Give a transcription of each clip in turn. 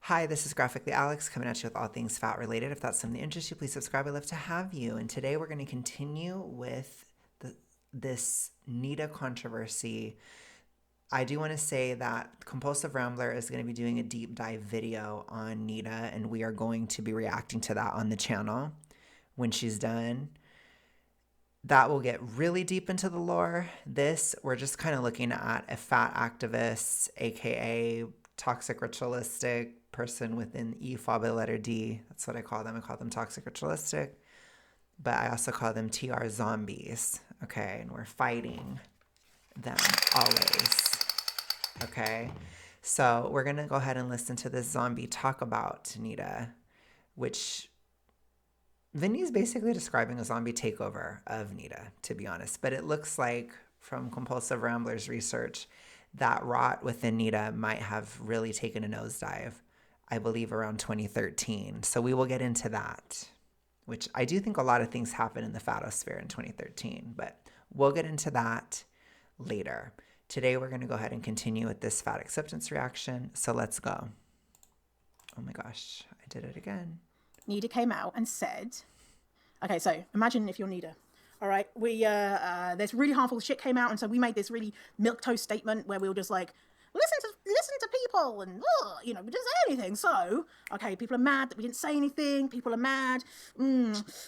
Hi, this is Graphically Alex coming at you with all things fat related. If that's something that interests you, please subscribe. I'd love to have you. And today we're going to continue with this NEDA controversy. I do want to say that Compulsive Rambler is going to be doing a deep dive video on NEDA, and we are going to be reacting to that on the channel when she's done. That will get really deep into the lore. This, we're just kind of looking at a fat activist, aka toxic ritualistic person within E followed by the letter D. That's what I call them. I call them toxic ritualistic, but I also call them TR zombies. Okay, and we're fighting them always. Okay, so we're gonna go ahead and listen to this zombie talk about NEDA, which Vinny's basically describing a zombie takeover of NEDA, to be honest. But it looks like from Compulsive Rambler's research that rot within NEDA might have really taken a nosedive, I believe around 2013. So we will get into that, which I do think a lot of things happened in the fatosphere in 2013, but we'll get into that later. Today we're going to go ahead and continue with this fat acceptance reaction. So let's go. Oh my gosh, I did it again. NEDA came out and said, okay, so imagine if you're NEDA. All right, there's really harmful shit came out, and so we made this really milquetoast statement where we were just like, listen to people, and we didn't say anything. So, okay, people are mad that we didn't say anything. People are mad.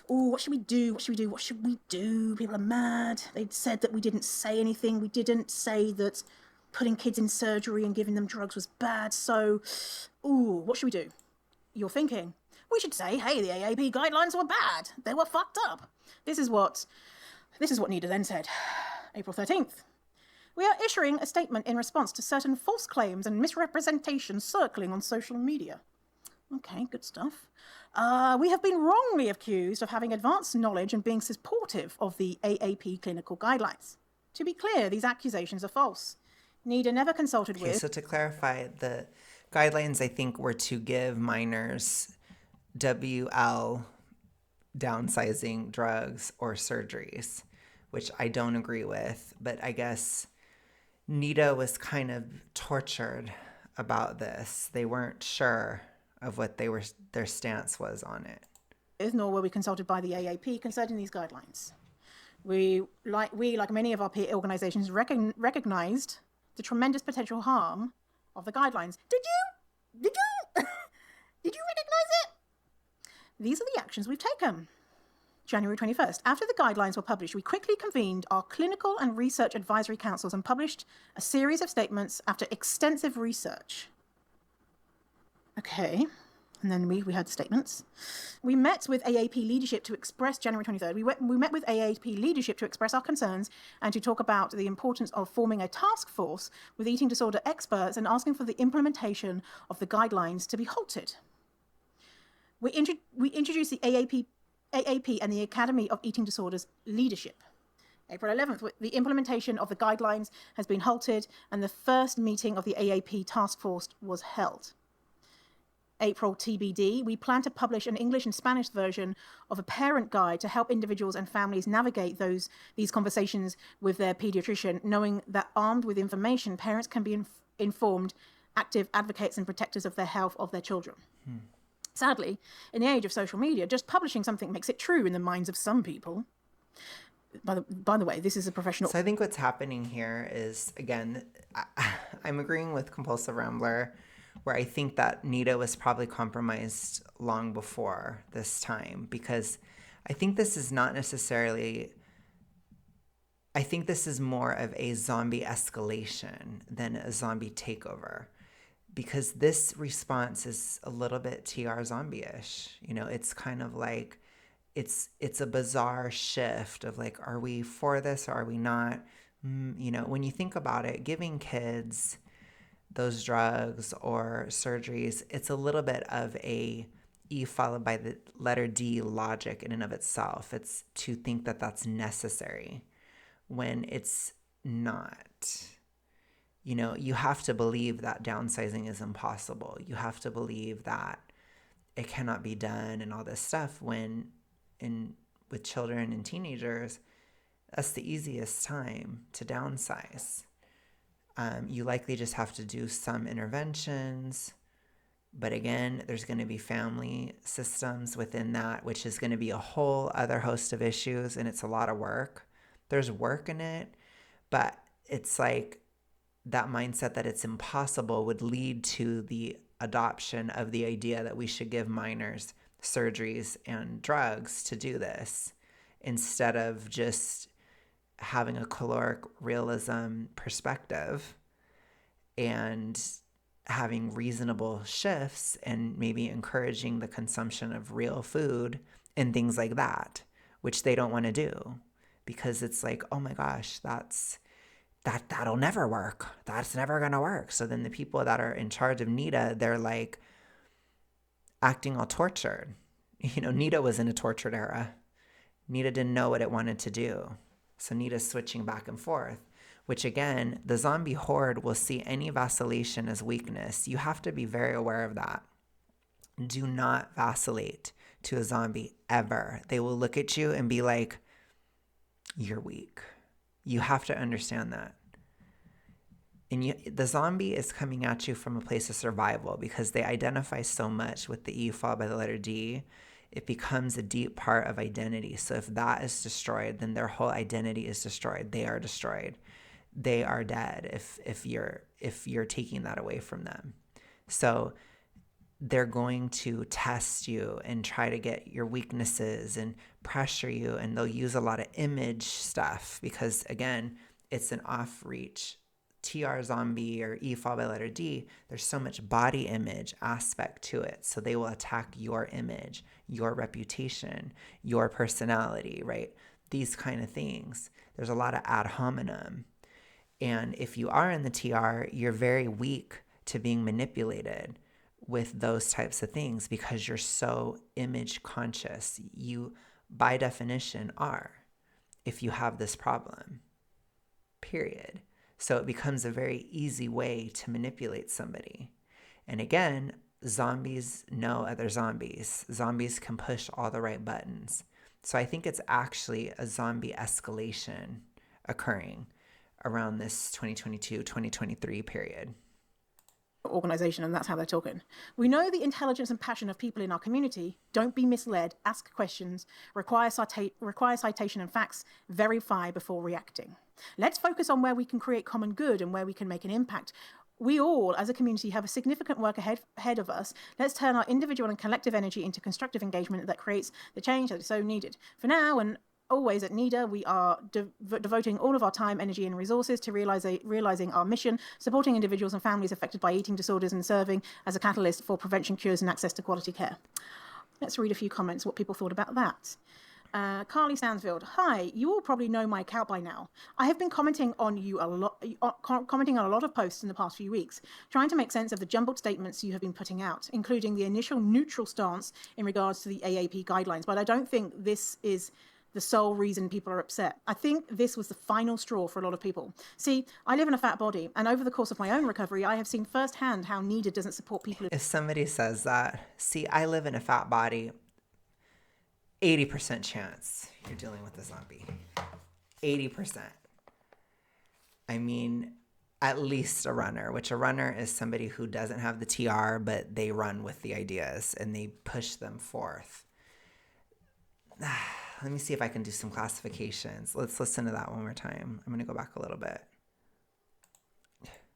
What should we do? What should we do? People are mad. They said that we didn't say anything. We didn't say that putting kids in surgery and giving them drugs was bad. So, what should we do? You're thinking, we should say, hey, the AAP guidelines were bad. They were fucked up. This is what NEDA then said. April 13th. We are issuing a statement in response to certain false claims and misrepresentations circling on social media. Okay, good stuff. We have been wrongly accused of having advanced knowledge and being supportive of the AAP clinical guidelines. To be clear, these accusations are false. NEDA never consulted with... So to clarify, the guidelines, I think, were to give minors WL downsizing drugs or surgeries, which I don't agree with, but I guess NEDA was kind of tortured about this. They weren't sure of what their stance was on it. Nor were we consulted by the AAP concerning these guidelines. We, like many of our peer organizations, recognized the tremendous potential harm of the guidelines. Did you recognize it? These are the actions we've taken. January 21st. After the guidelines were published, we quickly convened our clinical and research advisory councils and published a series of statements after extensive research. Okay, and then we had statements. We met with AAP leadership to express, January 23rd, we met with AAP leadership to express our concerns and to talk about the importance of forming a task force with eating disorder experts and asking for the implementation of the guidelines to be halted. We introduced the AAP and the Academy of Eating Disorders leadership. April 11th, the implementation of the guidelines has been halted and the first meeting of the AAP task force was held. April TBD, we plan to publish an English and Spanish version of a parent guide to help individuals and families navigate these conversations with their pediatrician, knowing that armed with information, parents can be informed, active advocates and protectors of the health of their children. Sadly, in the age of social media, just publishing something makes it true in the minds of some people. By the way, this is a professional... So I think what's happening here is, again, I'm agreeing with Compulsive Rambler, where I think that NEDA was probably compromised long before this time, because I think this is not necessarily... I think this is more of a zombie escalation than a zombie takeover. Because this response is a little bit TR zombie-ish. It's kind of like, it's a bizarre shift of like, are we for this or are we not? When you think about it, giving kids those drugs or surgeries, it's a little bit of a E followed by the letter D logic in and of itself. It's to think that that's necessary when it's not. You have to believe that downsizing is impossible. You have to believe that it cannot be done and all this stuff with children and teenagers, that's the easiest time to downsize. You likely just have to do some interventions, But again, there's going to be family systems within that, which is going to be a whole other host of issues, and it's a lot of work. There's work in it, but it's like that mindset that it's impossible would lead to the adoption of the idea that we should give minors surgeries and drugs to do this, instead of just having a caloric realism perspective and having reasonable shifts and maybe encouraging the consumption of real food and things like that, which they don't want to do because it's like, oh my gosh, that'll never work. That's never going to work. So then the people that are in charge of NEDA, they're like acting all tortured. You know, NEDA was in a tortured era. NEDA didn't know what it wanted to do. So NEDA's switching back and forth, which again, the zombie horde will see any vacillation as weakness. You have to be very aware of that. Do not vacillate to a zombie ever. They will look at you and be like, you're weak. You have to understand that. And the zombie is coming at you from a place of survival because they identify so much with the E followed by the letter D. It becomes a deep part of identity. So if that is destroyed, then their whole identity is destroyed. They are destroyed. They are dead if you're taking that away from them. So they're going to test you and try to get your weaknesses and pressure you, and they'll use a lot of image stuff because, again, it's an off-reach TR zombie or E followed by letter D. There's so much body image aspect to it. So they will attack your image, your reputation, your personality, right? These kind of things. There's a lot of ad hominem. And if you are in the TR, you're very weak to being manipulated with those types of things because you're so image conscious. You, by definition, are if you have this problem, period. So it becomes a very easy way to manipulate somebody. And again, zombies know other zombies. Zombies can push all the right buttons. So I think it's actually a zombie escalation occurring around this 2022-2023 period. Organization, and that's how they're talking. We know the intelligence and passion of people in our community. Don't be misled, ask questions, require citation and facts, verify before reacting. Let's focus on where we can create common good and where we can make an impact. We all, as a community, have a significant work ahead of us. Let's turn our individual and collective energy into constructive engagement that creates the change that is so needed. For now, and always at NEDA, we are devoting all of our time, energy, and resources to realizing our mission, supporting individuals and families affected by eating disorders and serving as a catalyst for prevention, cures, and access to quality care. Let's read a few comments, what people thought about that. Carly Stansfield, hi, you all probably know my account by now. I have been commenting on a lot of posts in the past few weeks, trying to make sense of the jumbled statements you have been putting out, including the initial neutral stance in regards to the AAP guidelines. But I don't think this is the sole reason people are upset. I think this was the final straw for a lot of people. See, I live in a fat body, and over the course of my own recovery, I have seen firsthand how NEDA doesn't support people. If somebody says that, see, I live in a fat body, 80% chance you're dealing with a zombie. 80%. I mean, at least a runner, which a runner is somebody who doesn't have the TR, but they run with the ideas and they push them forth. Let me see if I can do some classifications. Let's listen to that one more time. I'm going to go back a little bit.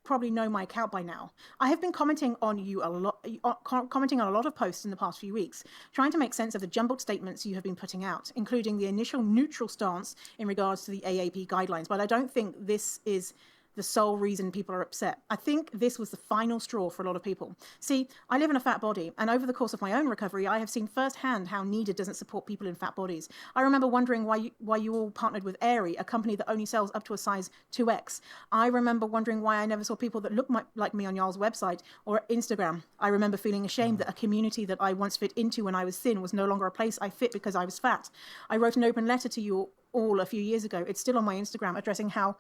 Probably know my account by now. I have been commenting on a lot of posts in the past few weeks, trying to make sense of the jumbled statements you have been putting out, including the initial neutral stance in regards to the AAP guidelines. But I don't think this is the sole reason people are upset. I think this was the final straw for a lot of people. See, I live in a fat body, and over the course of my own recovery, I have seen firsthand how NEDA doesn't support people in fat bodies. I remember wondering why you all partnered with Aerie, a company that only sells up to a size 2X. I remember wondering why I never saw people that look like me on y'all's website or Instagram. I remember feeling ashamed that a community that I once fit into when I was thin was no longer a place I fit because I was fat. I wrote an open letter to you all a few years ago. It's still on my Instagram, addressing how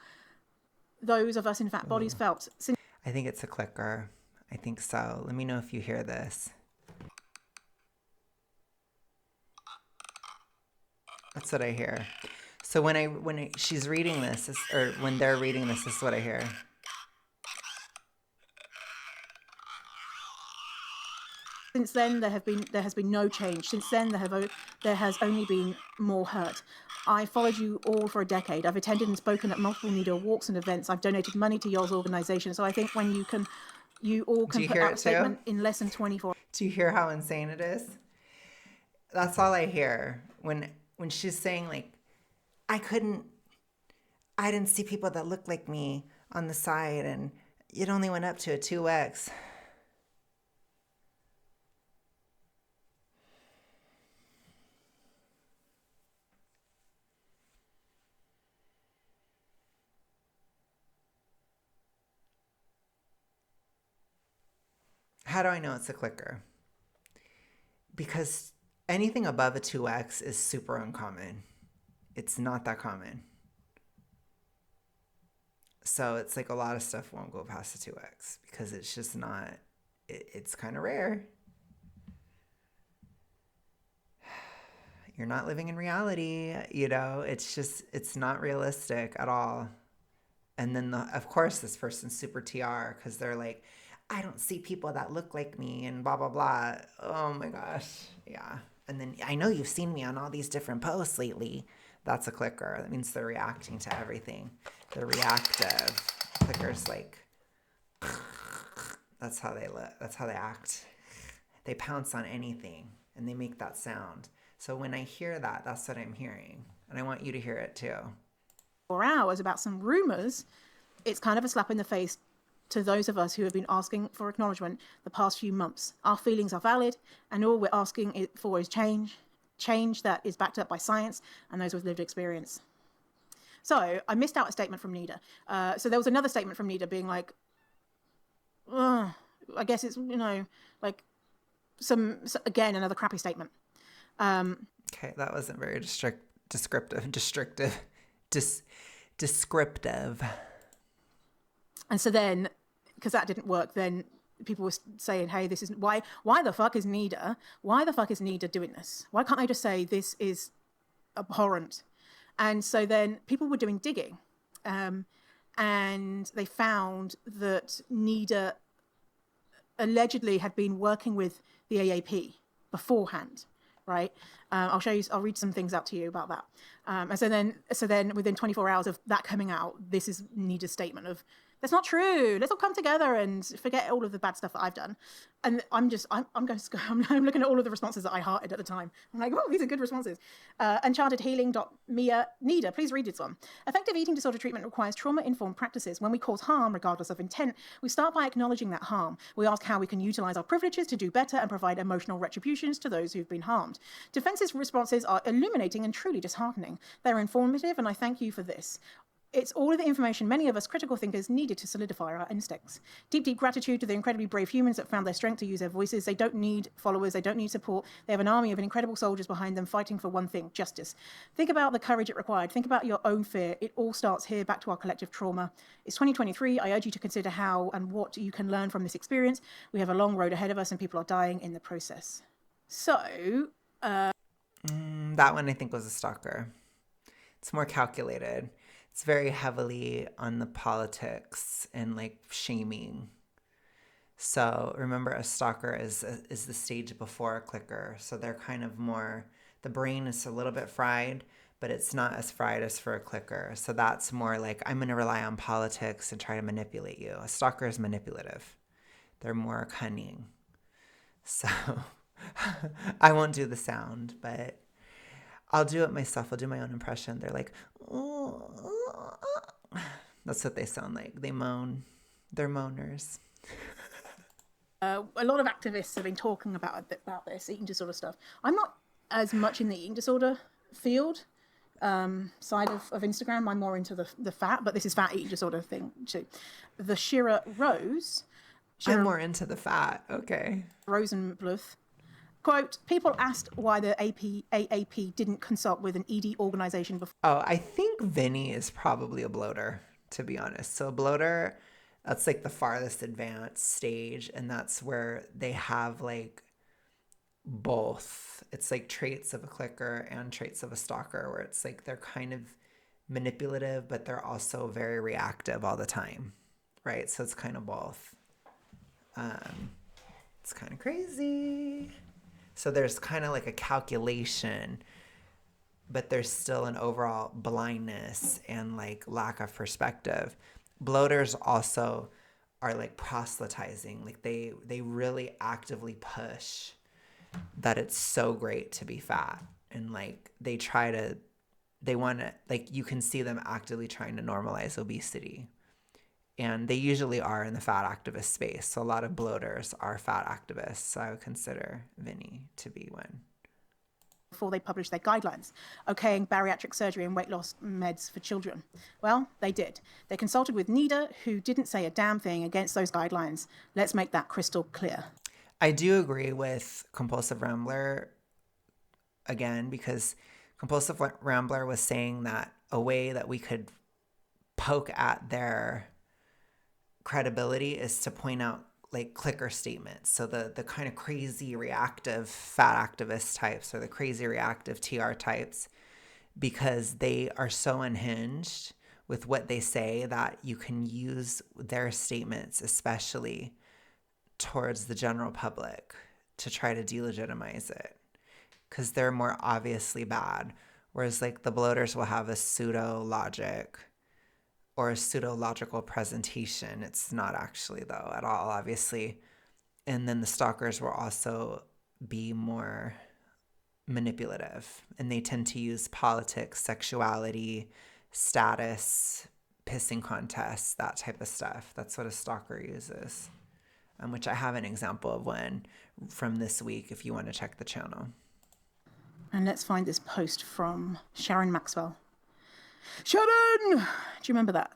those of us in fat bodies felt. I think it's a clicker. I think so. Let me know if you hear this. That's what I hear. So when she's reading this, or when they're reading this is what I hear. Since then, there has been no change. Since then, there has only been more hurt. I followed you all for a decade. I've attended and spoken at multiple NEDA walks and events. I've donated money to y'all's organization. So I think when you all can put out a statement in less than 24. Do you hear how insane it is? That's all I hear when she's saying like, I didn't see people that looked like me on the side, and it only went up to a 2x. How do I know it's a clicker? Because anything above a 2x is super uncommon. It's not that common. So it's like a lot of stuff won't go past a 2x because it's just not, it's kind of rare. You're not living in reality, you know, it's not realistic at all. And then, of course, this person's super TR because they're like, I don't see people that look like me and blah, blah, blah. Oh my gosh. Yeah. And then I know you've seen me on all these different posts lately. That's a clicker. That means they're reacting to everything. They're reactive. Clickers like, that's how they look. That's how they act. They pounce on anything and they make that sound. So when I hear that, that's what I'm hearing. And I want you to hear it too. 4 hours about some rumors, it's kind of a slap in the face to those of us who have been asking for acknowledgement the past few months. Our feelings are valid, and all we're asking for is change that is backed up by science and those with lived experience. So I missed out a statement from NEDA. So there was another statement from NEDA being like, I guess it's, you know, like again, another crappy statement. Okay, that wasn't very descriptive. And so then, because that didn't work, then people were saying, hey, this is why the fuck is NEDA? Why the fuck is NEDA doing this? Why can't they just say this is abhorrent? And so then people were doing digging, and they found that NEDA allegedly had been working with the AAP beforehand, right? I'll read some things out to you about that. And so then within 24 hours of that coming out, this is NEDA's statement of, that's not true. Let's all come together and forget all of the bad stuff that I've done. And I'm looking at all of the responses that I hearted at the time. I'm like, oh, these are good responses. Unchartedhealing.mia, NEDA, please read this one. Effective eating disorder treatment requires trauma-informed practices. When we cause harm, regardless of intent, we start by acknowledging that harm. We ask how we can utilize our privileges to do better and provide emotional retributions to those who've been harmed. Defensive responses are illuminating and truly disheartening. They're informative, and I thank you for this. It's all of the information many of us critical thinkers needed to solidify our instincts. Deep, deep gratitude to the incredibly brave humans that found their strength to use their voices. They don't need followers. They don't need support. They have an army of incredible soldiers behind them fighting for one thing, justice. Think about the courage it required. Think about your own fear. It all starts here, back to our collective trauma. It's 2023. I urge you to consider how and what you can learn from this experience. We have a long road ahead of us and people are dying in the process. So... that one I think was a stalker. It's more calculated. It's very heavily on the politics and like shaming. So remember, a stalker is the stage before a clicker. So they're kind of more, the brain is a little bit fried, but it's not as fried as for a clicker. So that's more like, I'm going to rely on politics and try to manipulate you. A stalker is manipulative. They're more cunning. So I won't do the sound, but I'll do it myself. I'll do my own impression. They're like, oh. That's what they sound like. They moan. They're moaners. A lot of activists have been talking about this eating disorder stuff. I'm not as much in the eating disorder field side of Instagram. I'm more into the fat, but this is fat eating disorder thing too. The Shira Rose. I'm more into the fat. Okay. Rosenbluth. Quote, people asked why the AAP didn't consult with an ED organization before. Oh, I think Vinny is probably a bloater, to be honest. So a bloater, that's like the farthest advanced stage. And that's where they have like both. It's like traits of a clicker and traits of a stalker, where it's like they're kind of manipulative, but they're also very reactive all the time, right? So it's kind of both. It's kind of crazy. So there's kind of like a calculation, but there's still an overall blindness and like lack of perspective. Bloaters also are like proselytizing. Like they really actively push that it's so great to be fat. And like they want to, like, you can see them actively trying to normalize obesity. And they usually are in the fat activist space. So a lot of bloaters are fat activists. So I would consider Vinny to be one. Before they published their guidelines, okaying bariatric surgery and weight loss meds for children. Well, they did. They consulted with NEDA, who didn't say a damn thing against those guidelines. Let's make that crystal clear. I do agree with Compulsive Rambler again, because Compulsive Rambler was saying that a way that we could poke at their credibility is to point out like clicker statements. So the kind of crazy reactive fat activist types, or the crazy reactive TR types, because they are so unhinged with what they say that you can use their statements, especially towards the general public, to try to delegitimize it, because they're more obviously bad. Whereas like the bloaters will have a pseudo logic or a pseudo-logical presentation. It's not actually, though, at all, obviously. And then the stalkers will also be more manipulative. And they tend to use politics, sexuality, status, pissing contests, that type of stuff. That's what a stalker uses, which I have an example of one from this week if you want to check the channel. And let's find this post from Sharon Maxwell. Sharon! Do you remember that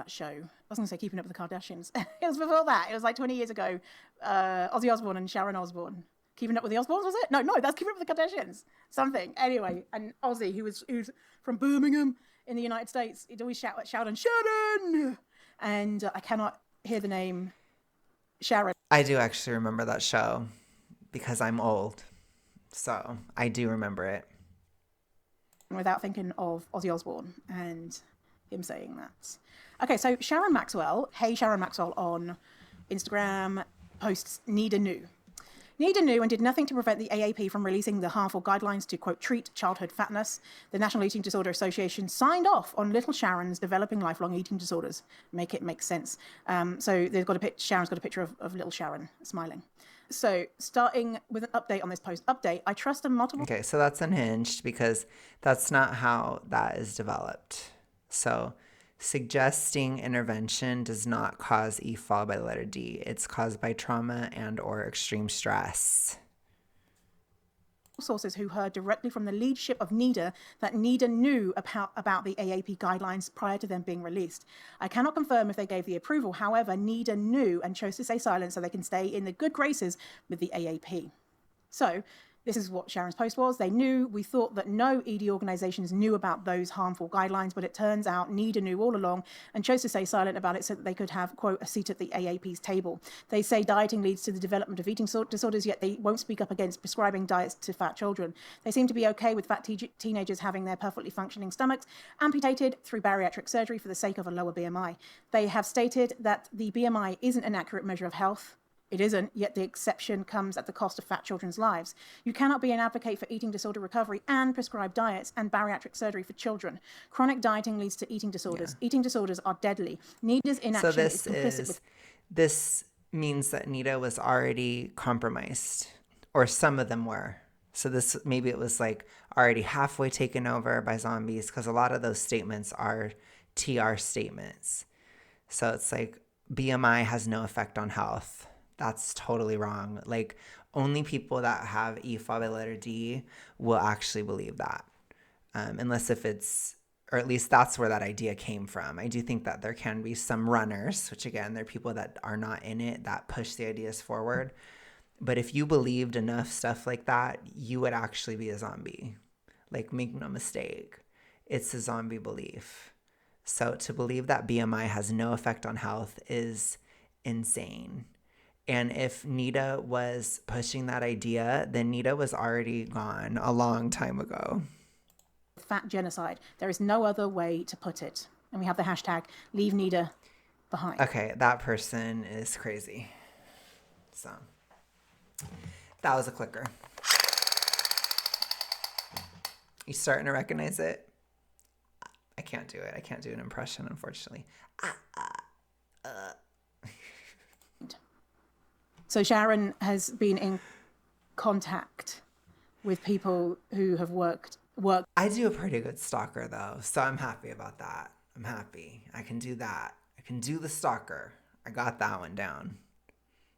show? I was going to say Keeping Up with the Kardashians. It was before that. It was like 20 years ago. Ozzy Osbourne and Sharon Osbourne. Keeping Up with the Osbournes, was it? No, that's Keeping Up with the Kardashians. Something. Anyway, and Ozzy, who's from Birmingham in the United States, he'd always shout on Sharon! And I cannot hear the name Sharon. I do actually remember that show because I'm old. So I do remember it. Without thinking of Ozzy Osbourne and him saying that. Okay, so Sharon Maxwell, hey Sharon Maxwell on Instagram, posts NEDA knew. NEDA knew and did nothing to prevent the AAP from releasing the harmful guidelines to, quote, treat childhood fatness. The National Eating Disorder Association signed off on little Sharon's developing lifelong eating disorders. Make it make sense. So they've got Sharon's got a picture of little Sharon smiling. So starting with an update on this post. Update, I trust a multiple... Okay, so that's unhinged because that's not how that is developed. So suggesting intervention does not cause EFAL by the letter D. It's caused by trauma and or extreme stress. Sources who heard directly from the leadership of NEDA that NEDA knew about the AAP guidelines prior to them being released. I cannot confirm if they gave the approval. However, NEDA knew and chose to stay silent so they can stay in the good graces with the AAP. So this is what Sharon's post was. They knew. We thought that no ED organizations knew about those harmful guidelines, but it turns out NEDA knew all along and chose to stay silent about it so that they could have, quote, a seat at the AAP's table. They say dieting leads to the development of eating disorders, yet they won't speak up against prescribing diets to fat children. They seem to be okay with fat teenagers having their perfectly functioning stomachs amputated through bariatric surgery for the sake of a lower BMI. They have stated that the BMI isn't an accurate measure of health. It isn't, yet the exception comes at the cost of fat children's lives. You cannot be an advocate for eating disorder recovery and prescribe diets and bariatric surgery for children. Chronic dieting leads to eating disorders. Yeah. Eating disorders are deadly. NEDA's inaction is complicit with... This means that NEDA was already compromised, or some of them were. So this, maybe it was like already halfway taken over by zombies, because a lot of those statements are TR statements. So it's like BMI has no effect on health. That's totally wrong. Like, only people that have EFA by letter D will actually believe that. Unless if it's, or at least that's where that idea came from. I do think that there can be some runners, which again, they're people that are not in it, that push the ideas forward. But if you believed enough stuff like that, you would actually be a zombie. Like, make no mistake. It's a zombie belief. So to believe that BMI has no effect on health is insane. And if NEDA was pushing that idea, then NEDA was already gone a long time ago. Fat genocide. There is no other way to put it. And we have the hashtag leave NEDA behind. Okay, that person is crazy. So That was a clicker. You starting to recognize it? I can't do it. I can't do an impression, unfortunately. So Sharon has been in contact with people who have worked. I do a pretty good stalker, though, so I'm happy about that. I'm happy. I can do that. I can do the stalker. I got that one down.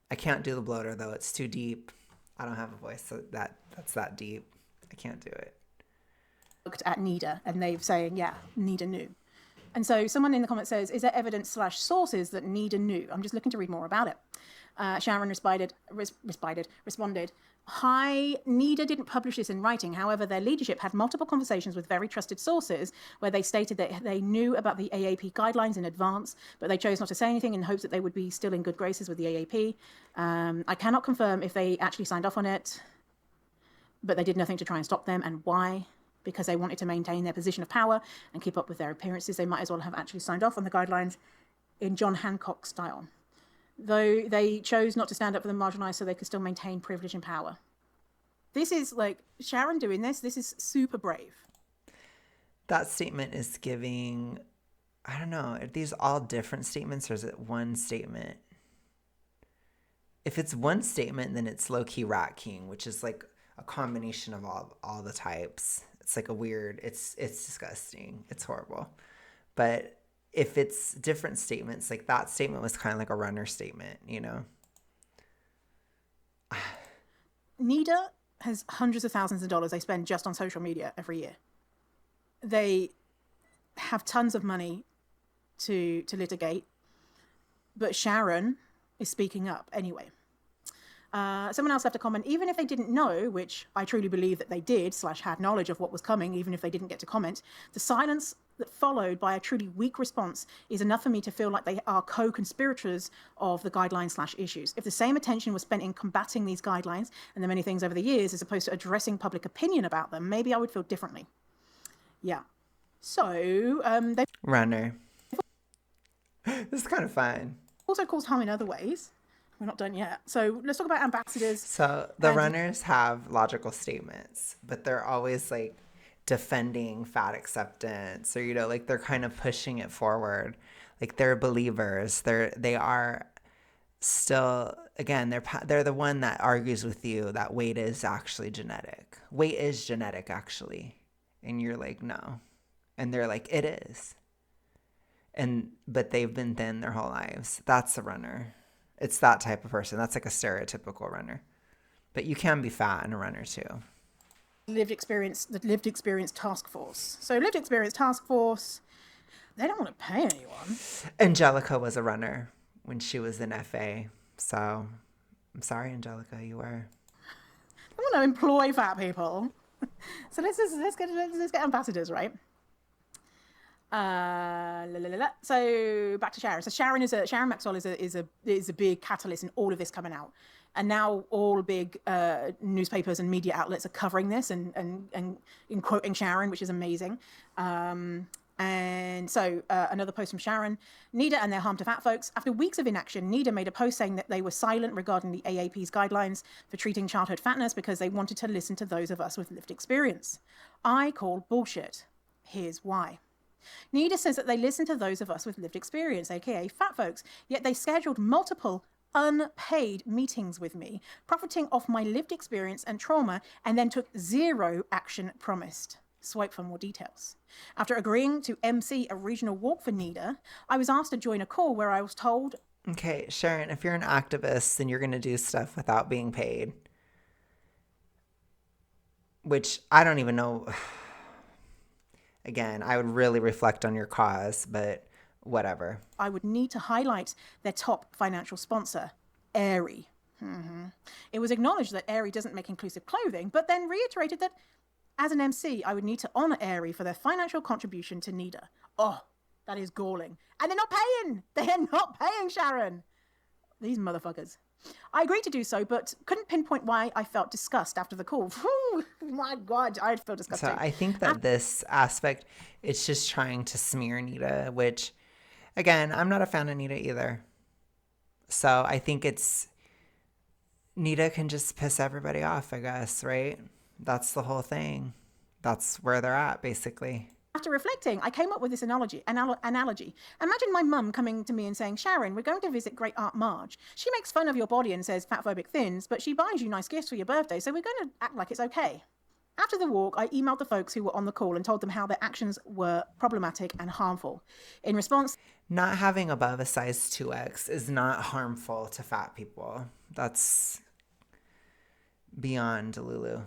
I can't do the bloater, though. It's too deep. I don't have a voice so that's that deep. I can't do it. Looked at NEDA, and they're saying, yeah, NEDA knew. And so someone in the comments says, is there evidence/sources that NEDA knew? I'm just looking to read more about it. Sharon responded, hi, NEDA didn't publish this in writing. However, their leadership had multiple conversations with very trusted sources where they stated that they knew about the AAP guidelines in advance, but they chose not to say anything in hopes that they would be still in good graces with the AAP. I cannot confirm if they actually signed off on it, but they did nothing to try and stop them. And why? Because they wanted to maintain their position of power and keep up with their appearances. They might as well have actually signed off on the guidelines in John Hancock style, though they chose not to stand up for the marginalized so they could still maintain privilege and power. This is like Sharon doing this. This is super brave. That statement is giving, I don't know, are these all different statements or is it one statement? If it's one statement, then it's low-key rat king, which is like a combination of all the types. It's like a weird, it's disgusting. It's horrible. But if it's different statements, like that statement was kind of like a runner statement, you know? NEDA has hundreds of thousands of dollars they spend just on social media every year. They have tons of money to litigate, but Sharon is speaking up anyway. Someone else left a comment, even if they didn't know, which I truly believe that they did / had knowledge of what was coming, even if they didn't get to comment, the silence that followed by a truly weak response is enough for me to feel like they are co-conspirators of the guidelines / issues. If the same attention was spent in combating these guidelines and the many things over the years, as opposed to addressing public opinion about them, maybe I would feel differently. Yeah. So, they Runner. This is kind of fun. also caused harm in other ways. We're not done yet. So let's talk about ambassadors. So the runners have logical statements, but they're always like defending fat acceptance, or, you know, like they're kind of pushing it forward. Like they're believers. They are still, again, they're the one that argues with you that weight is actually genetic. Weight is genetic, actually. And you're like, no. And they're like, it is. But they've been thin their whole lives. That's a runner. It's that type of person. That's like a stereotypical runner. But you can be fat and a runner too. The lived experience task force. So lived experience task force, they don't want to pay anyone. Angelica was a runner when she was in FA. So I'm sorry, Angelica, you were. I want to employ fat people. So let's get ambassadors, right? So back to Sharon. So Sharon Maxwell is a big catalyst in all of this coming out, and now all big newspapers and media outlets are covering this and quoting Sharon, which is amazing. And so another post from Sharon: NEDA and their harm to fat folks. After weeks of inaction, NEDA made a post saying that they were silent regarding the AAP's guidelines for treating childhood fatness because they wanted to listen to those of us with lived experience. I call bullshit. Here's why. NEDA says that they listen to those of us with lived experience, aka fat folks, yet they scheduled multiple unpaid meetings with me, profiting off my lived experience and trauma, and then took zero action promised. Swipe for more details. After agreeing to MC a regional walk for NEDA, I was asked to join a call where I was told, okay, Sharon, if you're an activist, then you're going to do stuff without being paid. Which I don't even know. Again, I would really reflect on your cause, but whatever. I would need to highlight their top financial sponsor, Aerie. It was acknowledged that Aerie doesn't make inclusive clothing, but then reiterated that as an MC, I would need to honor Aerie for their financial contribution to NEDA. Oh, that is galling. And they're not paying. They're not paying, Sharon. These motherfuckers. I agreed to do so, but couldn't pinpoint why I felt disgust after the call. Whew, my God, I feel disgusted. So I think that this aspect, it's just trying to smear NEDA, which, again, I'm not a fan of NEDA either. So I think it's NEDA can just piss everybody off, I guess, right? That's the whole thing. That's where they're at, basically. After reflecting, I came up with this analogy. Imagine my mum coming to me and saying, Sharon, we're going to visit Great Aunt Marge. She makes fun of your body and says fatphobic thins, but she buys you nice gifts for your birthday, so we're going to act like it's okay. After the walk, I emailed the folks who were on the call and told them how their actions were problematic and harmful. In response, not having above a size 2X is not harmful to fat people. That's beyond Lulu.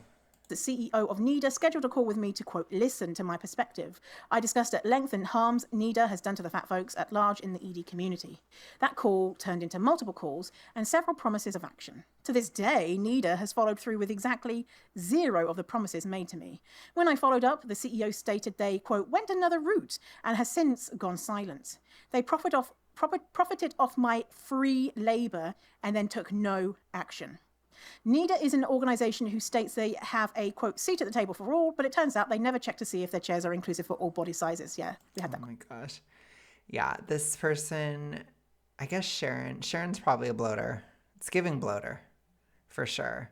The CEO of NEDA scheduled a call with me to, quote, listen to my perspective. I discussed at length the harms NEDA has done to the fat folks at large in the ED community. That call turned into multiple calls and several promises of action. To this day, NEDA has followed through with exactly 0 of the promises made to me. When I followed up, the CEO stated they, quote, went another route and has since gone silent. They profited off my free labor and then took no action. NEDA is an organization who states they have a, quote, seat at the table for all, but it turns out they never check to see if their chairs are inclusive for all body sizes. Yeah, we had that. Oh my gosh. Yeah, this person, I guess Sharon's probably a bloater. It's giving bloater, for sure.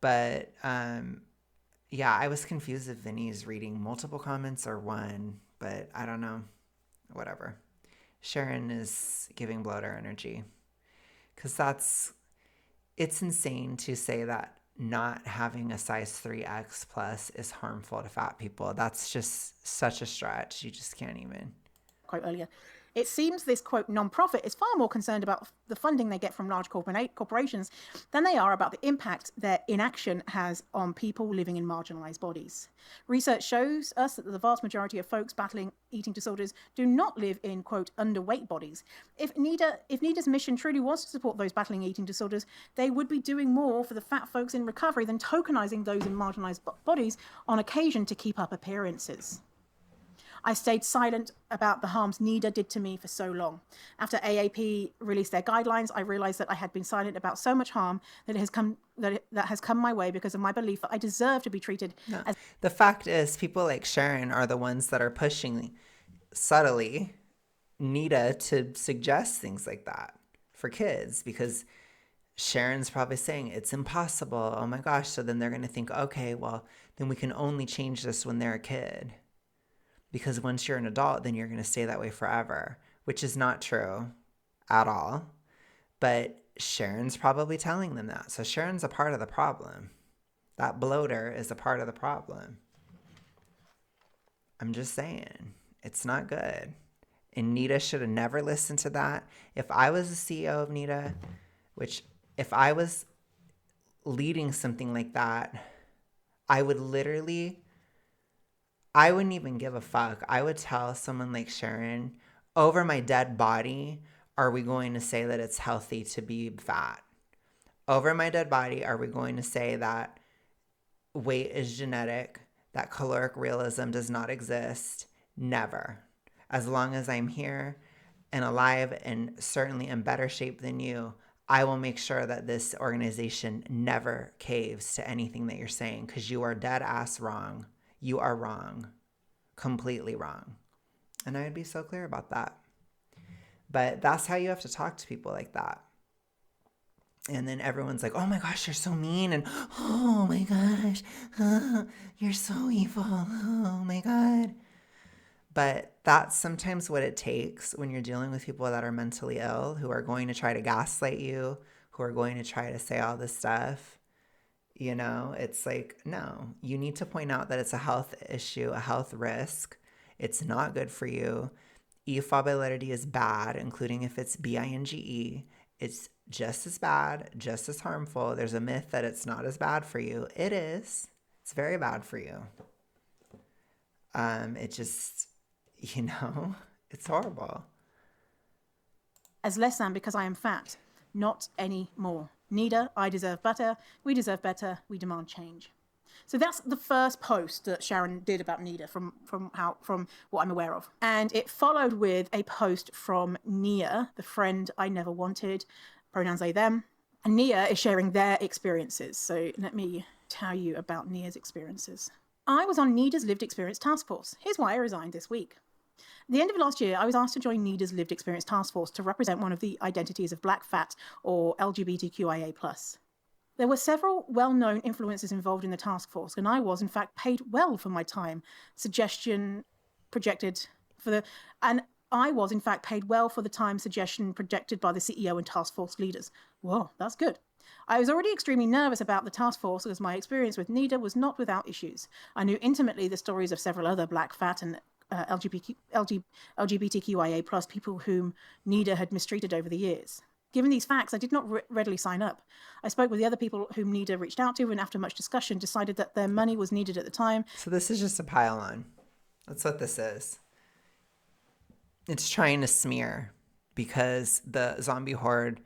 But, yeah, I was confused if Vinny's reading multiple comments or one, but I don't know. Whatever. Sharon is giving bloater energy. Because it's insane to say that not having a size 3X plus is harmful to fat people. That's just such a stretch. You just can't even. Quote earlier. It seems this, quote, nonprofit is far more concerned about the funding they get from large corporations than they are about the impact their inaction has on people living in marginalized bodies. Research shows us that the vast majority of folks battling eating disorders do not live in, quote, underweight bodies. If NEDA's mission truly was to support those battling eating disorders, they would be doing more for the fat folks in recovery than tokenizing those in marginalized bodies on occasion to keep up appearances. I stayed silent about the harms NEDA did to me for so long. After AAP released their guidelines, I realized that I had been silent about so much harm that has come my way because of my belief that I deserve to be treated as. The fact is, people like Sharon are the ones that are pushing subtly NEDA to suggest things like that for kids, because Sharon's probably saying it's impossible. Oh my gosh. So then they're going to think, okay, well, then we can only change this when they're a kid. Because once you're an adult, then you're going to stay that way forever, which is not true at all. But Sharon's probably telling them that. So Sharon's a part of the problem. That bloater is a part of the problem. I'm just saying, it's not good. And NEDA should have never listened to that. If I was the CEO of NEDA, which if I was leading something like that, I wouldn't even give a fuck. I would tell someone like Sharon, over my dead body, are we going to say that it's healthy to be fat? Over my dead body, are we going to say that weight is genetic, that caloric realism does not exist? Never. As long as I'm here and alive and certainly in better shape than you, I will make sure that this organization never caves to anything that you're saying, because you are dead ass wrong. You are wrong. Completely wrong. And I would be so clear about that. But that's how you have to talk to people like that. And then everyone's like, oh my gosh, you're so mean. And oh my gosh, you're so evil. Oh my God. But that's sometimes what it takes when you're dealing with people that are mentally ill, who are going to try to gaslight you, who are going to try to say all this stuff. You know, it's like, no, you need to point out that it's a health issue, a health risk. It's not good for you. EFOB validity is bad, including if it's BINGE. It's just as bad, just as harmful. There's a myth that it's not as bad for you. It is. It's very bad for you. It just, it's horrible. As less than because I am fat, not anymore. NEDA, I deserve better. We deserve better. We demand change. So that's the first post that Sharon did about NEDA from what I'm aware of. And it followed with a post from Nia, the friend I never wanted, pronouns they, them. And Nia is sharing their experiences. So let me tell you about Nia's experiences. I was on NEDA's Lived Experience Task Force. Here's why I resigned this week. At the end of last year, I was asked to join NEDA's Lived Experience Task Force to represent one of the identities of Black, Fat, or LGBTQIA+. There were several well-known influencers involved in the task force, and I was, in fact, paid well for my time. Suggestion projected for the, and I was, in fact, paid well for the time suggestion projected by the CEO and task force leaders. Whoa, that's good. I was already extremely nervous about the task force as my experience with NEDA was not without issues. I knew intimately the stories of several other black, fat, and LGBTQIA plus people whom NEDA had mistreated over the years. Given these facts, I did not readily sign up. I spoke with the other people whom NEDA reached out to, and after much discussion, decided that their money was needed at the time. So this is just a pile on. That's what this is. It's trying to smear because the zombie horde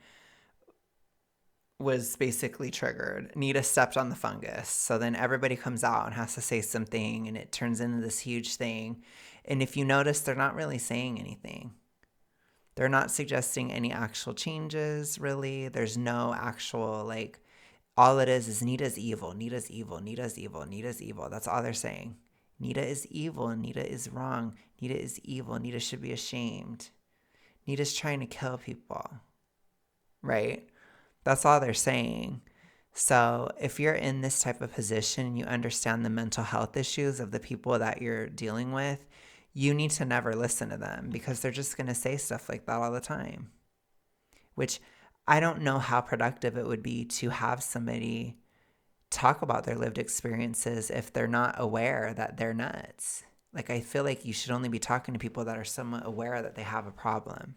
was basically triggered. NEDA stepped on the fungus. So then everybody comes out and has to say something, and it turns into this huge thing. And if you notice, they're not really saying anything. They're not suggesting any actual changes, really. There's no actual, like, all it is NEDA's evil, NEDA's evil, NEDA's evil, NEDA's evil. That's all they're saying. NEDA is evil, NEDA is wrong, NEDA is evil, NEDA should be ashamed. NEDA's trying to kill people, right? That's all they're saying. So if you're in this type of position and you understand the mental health issues of the people that you're dealing with, you need to never listen to them because they're just going to say stuff like that all the time, which I don't know how productive it would be to have somebody talk about their lived experiences if they're not aware that they're nuts. Like, I feel like you should only be talking to people that are somewhat aware that they have a problem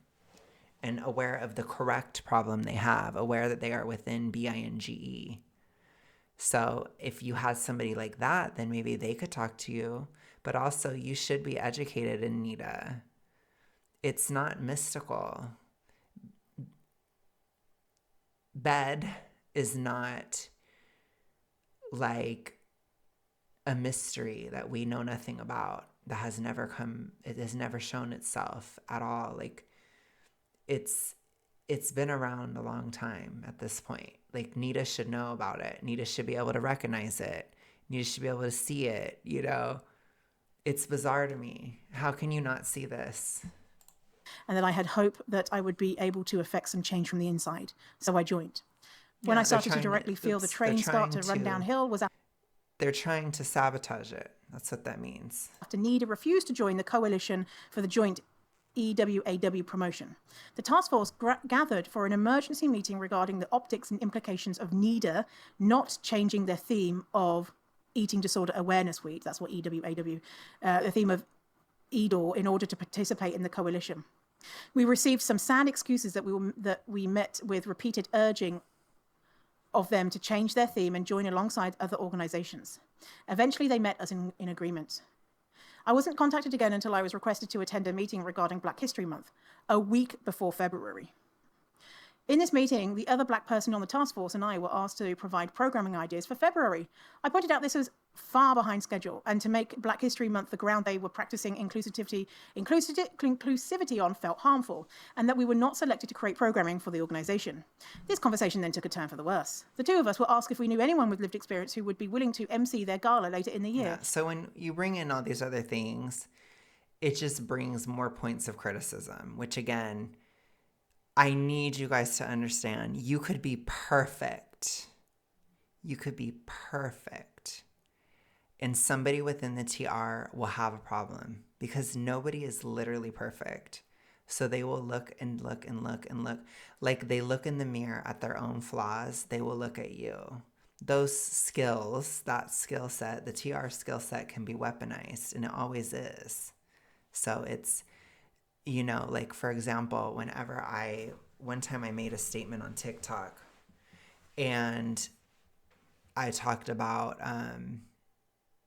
and aware of the correct problem they have, aware that they are within BINGE. So if you had somebody like that, then maybe they could talk to you. But also, you should be educated in NEDA. It's not mystical. Bed is not like a mystery that we know nothing about, that has never come, it has never shown itself at all. Like, it's been around a long time at this point. Like, NEDA should know about it. NEDA should be able to recognize it. NEDA should be able to see it, you know? It's bizarre to me. How can you not see this? And that I had hope that I would be able to affect some change from the inside. So I joined. When I started to directly feel the train start to run downhill was they're trying to sabotage it. That's what that means. After NEDA refused to join the coalition for the joint EWAW promotion. The task force gathered for an emergency meeting regarding the optics and implications of NEDA not changing their theme of Eating Disorder Awareness Week, that's what EWAW, the theme of EDOR, in order to participate in the coalition. We received some sad excuses that we met with repeated urging of them to change their theme and join alongside other organizations. Eventually, they met us in agreement. I wasn't contacted again until I was requested to attend a meeting regarding Black History Month, a week before February. In this meeting, the other Black person on the task force and I were asked to provide programming ideas for February. I pointed out this was far behind schedule, and to make Black History Month the ground they were practicing inclusivity on felt harmful, and that we were not selected to create programming for the organization. This conversation then took a turn for the worse. The two of us were asked if we knew anyone with lived experience who would be willing to MC their gala later in the year. Yeah, so when you bring in all these other things, it just brings more points of criticism, which again, I need you guys to understand. You could be perfect. You could be perfect. And somebody within the TR will have a problem because nobody is literally perfect. So they will look and look and look and look. Like they look in the mirror at their own flaws, they will look at you. Those skills, that skill set, the TR skill set can be weaponized, and it always is. So it's, you know, like for example, one time I made a statement on TikTok and I talked about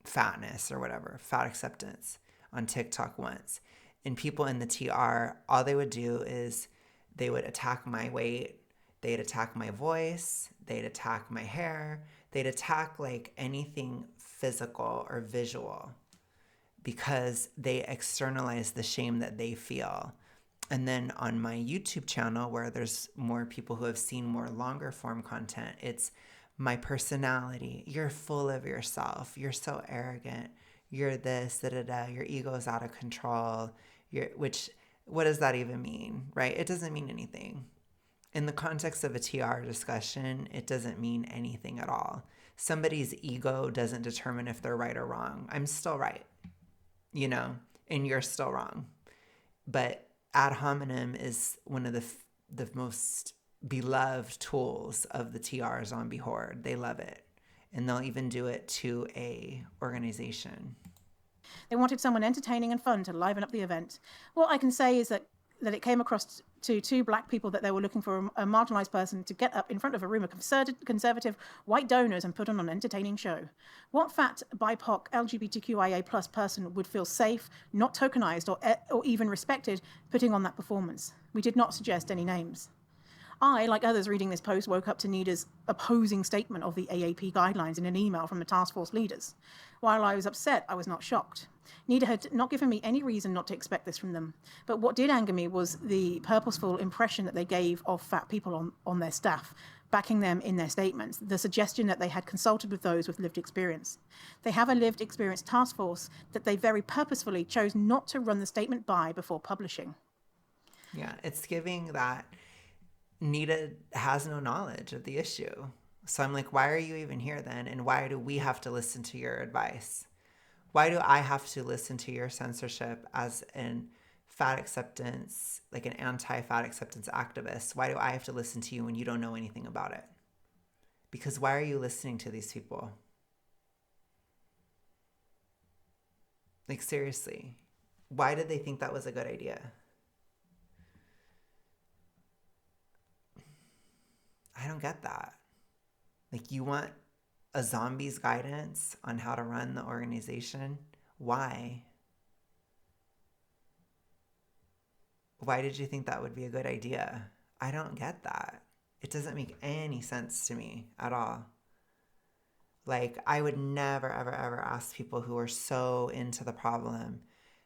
fatness or whatever, fat acceptance on TikTok once. And people in the TR, all they would do is they would attack my weight, they'd attack my voice, they'd attack my hair, they'd attack like anything physical or visual because they externalize the shame that they feel. And then on my YouTube channel, where there's more people who have seen more longer form content, it's my personality. You're full of yourself. You're so arrogant. You're this, your ego is out of control. What does that even mean, right? It doesn't mean anything. in the context of a TR discussion, it doesn't mean anything at all. Somebody's ego doesn't determine if they're right or wrong. I'm still right, you know, and you're still wrong. But ad hominem is one of the most beloved tools of the TR zombie horde. They love it. And they'll even do it to a organization. They wanted someone entertaining and fun to liven up the event. What I can say is that it came across to two black people that they were looking for a marginalized person to get up in front of a room of conservative white donors and put on an entertaining show. What fat, BIPOC, LGBTQIA plus person would feel safe, not tokenized or even respected putting on that performance? We did not suggest any names. I, like others reading this post, woke up to NEDA's opposing statement of the AAP guidelines in an email from the task force leaders. While I was upset, I was not shocked. NEDA had not given me any reason not to expect this from them. But what did anger me was the purposeful impression that they gave of fat people on their staff, backing them in their statements, the suggestion that they had consulted with those with lived experience. They have a lived experience task force that they very purposefully chose not to run the statement by before publishing. Yeah, it's giving that NEDA has no knowledge of the issue. So I'm like, why are you even here then? And why do we have to listen to your advice? Why do I have to listen to your censorship as an fat acceptance, like an anti-fat acceptance activist? Why do I have to listen to you when you don't know anything about it? Because why are you listening to these people? Like, seriously, why did they think that was a good idea? I don't get that. Like, you want a zombie's guidance on how to run the organization? Why? Why did you think that would be a good idea? I don't get that. It doesn't make any sense to me at all. Like, I would never, ever, ever ask people who are so into the problem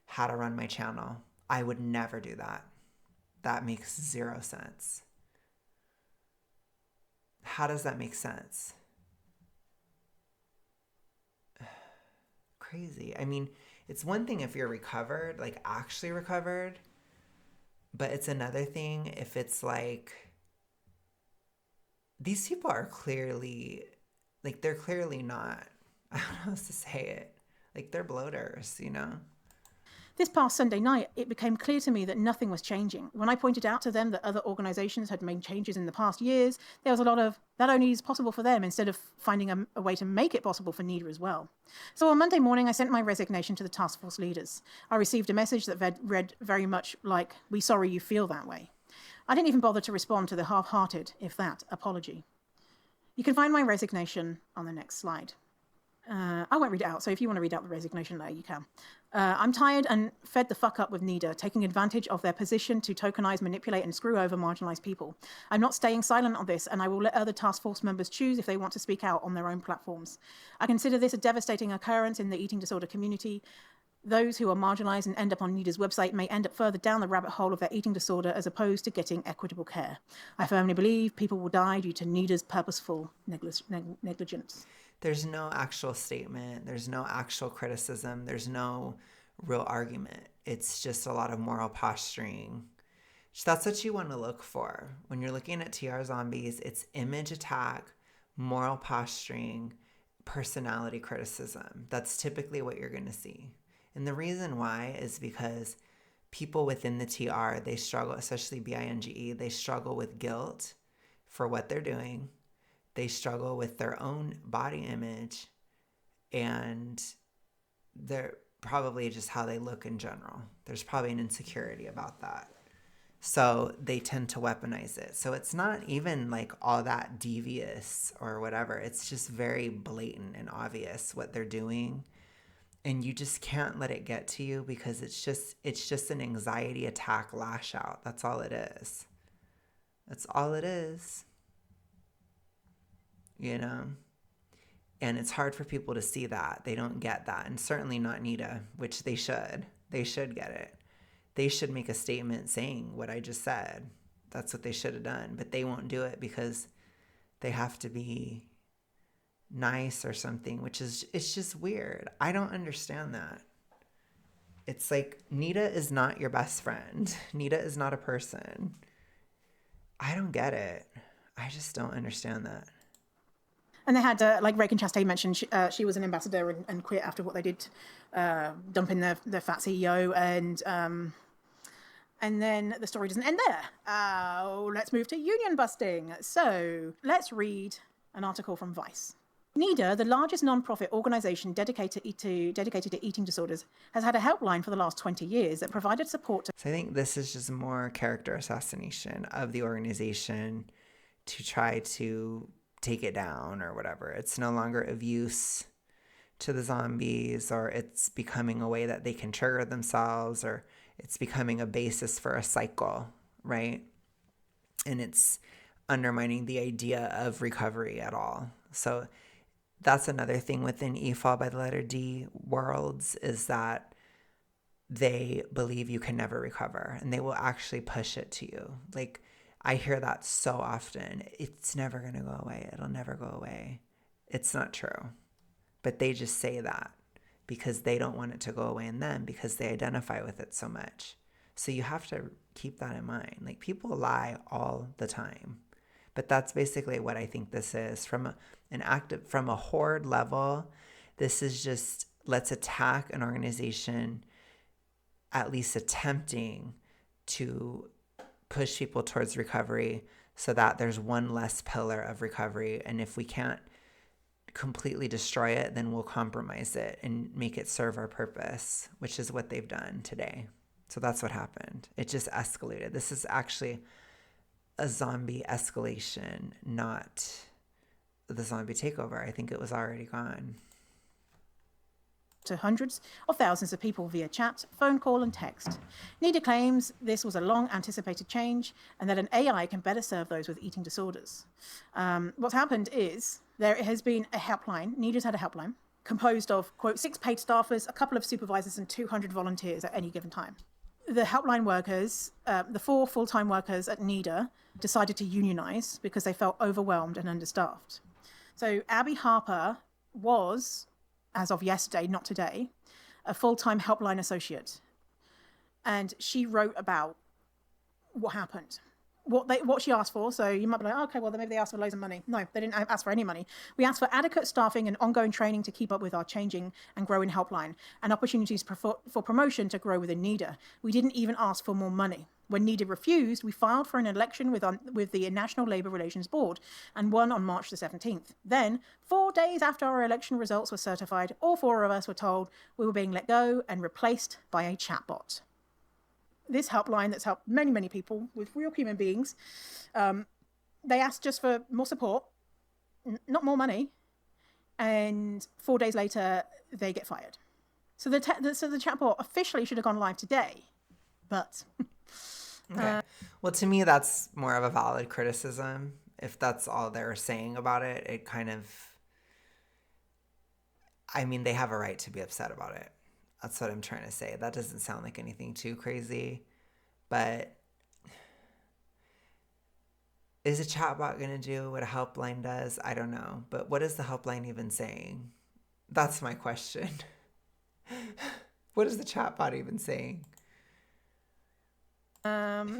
how to run my channel. I would never do that. That makes zero sense. How does that make sense? Crazy. I mean, it's one thing if you're recovered, like actually recovered, but it's another thing if it's like, these people are clearly, like, they're clearly not, I don't know how else to say it, like, they're bloaters, you know? This past Sunday night, it became clear to me that nothing was changing. When I pointed out to them that other organizations had made changes in the past years, there was a lot of, that only is possible for them, instead of finding a way to make it possible for NEDA as well. So on Monday morning, I sent my resignation to the task force leaders. I received a message that read very much like, "We're sorry you feel that way." I didn't even bother to respond to the half-hearted, if that, apology. You can find my resignation on the next slide. I won't read it out, so if you want to read out the resignation letter, you can. I'm tired and fed the fuck up with NEDA, taking advantage of their position to tokenize, manipulate, and screw over marginalized people. I'm not staying silent on this, and I will let other task force members choose if they want to speak out on their own platforms. I consider this a devastating occurrence in the eating disorder community. Those who are marginalized and end up on NEDA's website may end up further down the rabbit hole of their eating disorder as opposed to getting equitable care. I firmly believe people will die due to NEDA's purposeful negligence. There's no actual statement. There's no actual criticism. There's no real argument. It's just a lot of moral posturing. So that's what you want to look for. When you're looking at TR zombies, it's image attack, moral posturing, personality criticism. That's typically what you're going to see. And the reason why is because people within the TR, they struggle, especially BINGE, they struggle with guilt for what they're doing. They struggle with their own body image, and they're probably just how they look in general. There's probably an insecurity about that. So they tend to weaponize it. So it's not even like all that devious or whatever. It's just very blatant and obvious what they're doing. And you just can't let it get to you because it's just an anxiety attack lash out. That's all it is. That's all it is. You know? And it's hard for people to see that. They don't get that. And certainly not NEDA, which they should. They should get it. They should make a statement saying what I just said. That's what they should have done. But they won't do it because they have to be nice or something, which is, it's just weird. I don't understand that. It's like, NEDA is not your best friend. NEDA is not a person. I don't get it. I just don't understand that. And they had, like Reagan Chastain mentioned, she was an ambassador and quit after what they did, dumping their fat CEO. And then the story doesn't end there. Let's move to union busting. So let's read an article from Vice. NEDA, the largest non-profit organisation dedicated to eating disorders, has had a helpline for the last 20 years that provided support to... So I think this is just more character assassination of the organization to try to take it down or whatever. It's no longer of use to the zombies, or it's becoming a way that they can trigger themselves, or it's becoming a basis for a cycle, right? And it's undermining the idea of recovery at all. So that's another thing within EFAW by the letter D worlds, is that they believe you can never recover, and they will actually push it to you. Like, I hear that so often. It's never going to go away. It'll never go away. It's not true. But they just say that because they don't want it to go away in them, because they identify with it so much. So you have to keep that in mind. Like, people lie all the time. But that's basically what I think this is. From a horde level, this is just, let's attack an organization at least attempting to push people towards recovery, so that there's one less pillar of recovery. And if we can't completely destroy it, then we'll compromise it and make it serve our purpose, which is what they've done today. So that's what happened. It just escalated. This is actually a zombie escalation, not the zombie takeover. I think it was already gone. To hundreds of thousands of people via chat, phone call, and text. NEDA claims this was a long-anticipated change and that an AI can better serve those with eating disorders. What's happened is there has been a helpline. NEDA's had a helpline composed of, quote, 6 paid staffers, a couple of supervisors, and 200 volunteers at any given time. The helpline workers, the 4 full-time workers at NEDA, decided to unionize because they felt overwhelmed and understaffed. So Abby Harper was, as of yesterday, not today, a full-time helpline associate. And she wrote about what happened, what she asked for. So you might be like, oh, okay, well, then maybe they asked for loads of money. No, they didn't ask for any money. We asked for adequate staffing and ongoing training to keep up with our changing and growing helpline, and opportunities for promotion to grow within NEDA. We didn't even ask for more money. When NEDA refused, we filed for an election with the National Labour Relations Board and won on March the 17th. Then, 4 days after our election results were certified, all 4 of us were told we were being let go and replaced by a chatbot. This helpline that's helped many, many people with real human beings, they asked just for more support, not more money, and 4 days later, they get fired. So the chatbot officially should have gone live today, but... Okay. Well, to me, that's more of a valid criticism. If that's all they're saying about it, it kind of... I mean, they have a right to be upset about it. That's what I'm trying to say. That doesn't sound like anything too crazy. But is a chatbot going to do what a helpline does? I don't know. But what is the helpline even saying? That's my question. What is the chatbot even saying?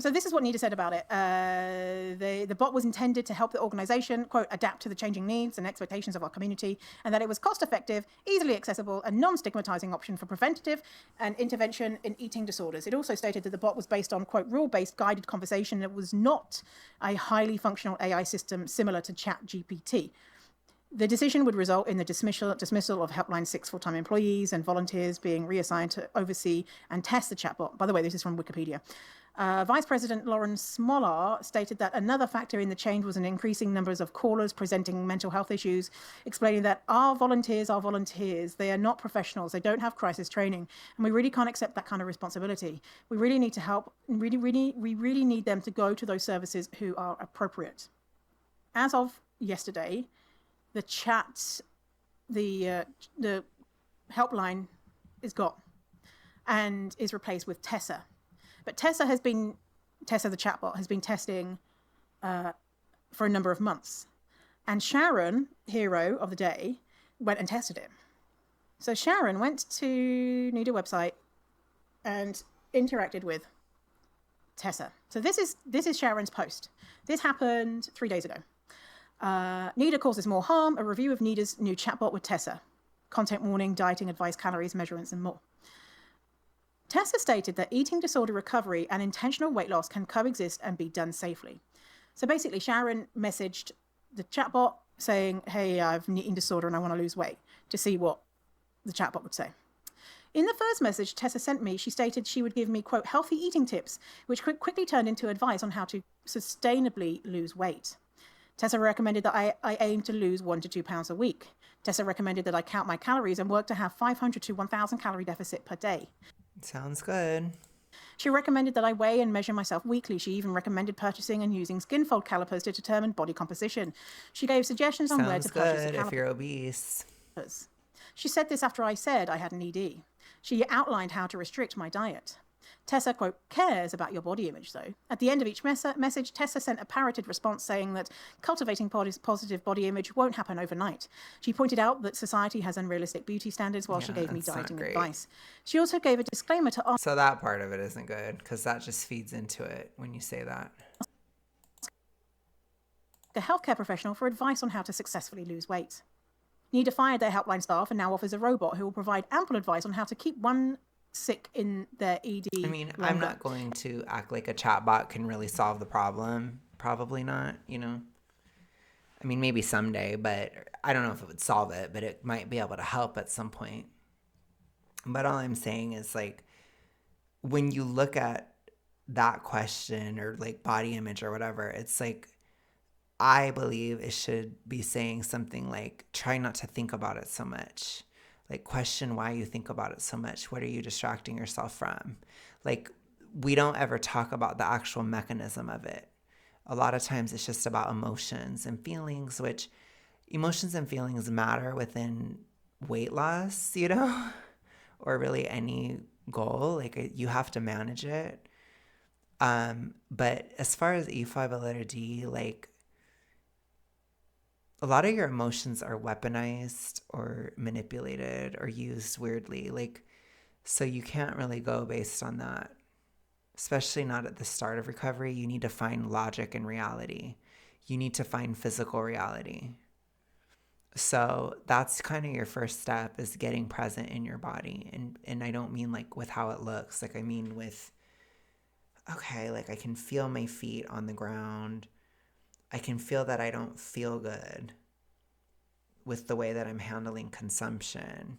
So this is what NEDA said about it. The bot was intended to help the organization, quote, adapt to the changing needs and expectations of our community, and that it was cost-effective, easily accessible, and non-stigmatizing option for preventative and intervention in eating disorders. It also stated that the bot was based on, quote, rule-based guided conversation. It was not a highly functional AI system similar to ChatGPT. The decision would result in the dismissal of Helpline 6 full-time employees and volunteers being reassigned to oversee and test the chatbot. By the way, this is from Wikipedia. Vice President Lauren Smolar stated that another factor in the change was an increasing numbers of callers presenting mental health issues, explaining that our volunteers are volunteers. They are not professionals. They don't have crisis training. And we really can't accept that kind of responsibility. We really need to help. We really need them to go to those services who are appropriate. As of yesterday, the helpline is gone and is replaced with Tessa. But Tessa the chatbot, has been testing for a number of months. And Sharon, hero of the day, went and tested it. So Sharon went to NEDA website and interacted with Tessa. So this is Sharon's post. This happened 3 days ago. NEDA causes more harm. A review of NEDA's new chatbot with Tessa. Content warning, dieting advice, calories, measurements, and more. Tessa stated that eating disorder recovery and intentional weight loss can coexist and be done safely. So basically, Sharon messaged the chatbot saying, hey, I have an eating disorder and I want to lose weight, to see what the chatbot would say. In the first message Tessa sent me, she stated she would give me, quote, healthy eating tips, which quickly turned into advice on how to sustainably lose weight. Tessa recommended that I aim to lose 1 to 2 pounds a week. Tessa recommended that I count my calories and work to have 500 to 1,000 calorie deficit per day. Sounds good. She recommended that I weigh and measure myself weekly. She even recommended purchasing and using skin fold calipers to determine body composition. She gave suggestions on where to purchase the calipers. If you're obese. She said this after I said I had an ED. She outlined how to restrict my diet. Tessa, quote, cares about your body image, though. At the end of each message, Tessa sent a parroted response saying that cultivating positive body image won't happen overnight. She pointed out that society has unrealistic beauty standards while she gave me dieting advice. She also gave a disclaimer to ask... So that part of it isn't good, because that just feeds into it when you say that. A healthcare professional for advice on how to successfully lose weight. NEDA fired their helpline staff and now offers a robot who will provide ample advice on how to keep one sick in their ED. I mean, longer. I'm not going to act like a chatbot can really solve the problem. Probably not, you know. I mean, maybe someday, but I don't know if it would solve it, but it might be able to help at some point. But all I'm saying is, like, when you look at that question or like body image or whatever, it's like, I believe it should be saying something like, try not to think about it so much. Like, question why you think about it so much. What are you distracting yourself from? Like, we don't ever talk about the actual mechanism of it. A lot of times it's just about emotions and feelings, which emotions and feelings matter within weight loss, you know, or really any goal. Like, you have to manage it. But as far as E5 like, a lot of your emotions are weaponized or manipulated or used weirdly. Like, so you can't really go based on that, especially not at the start of recovery. You need to find logic and reality. You need to find physical reality. So that's kind of your first step, is getting present in your body. And I don't mean like with how it looks. Like, I mean with, okay, like I can feel my feet on the ground. I can feel that I don't feel good with the way that I'm handling consumption.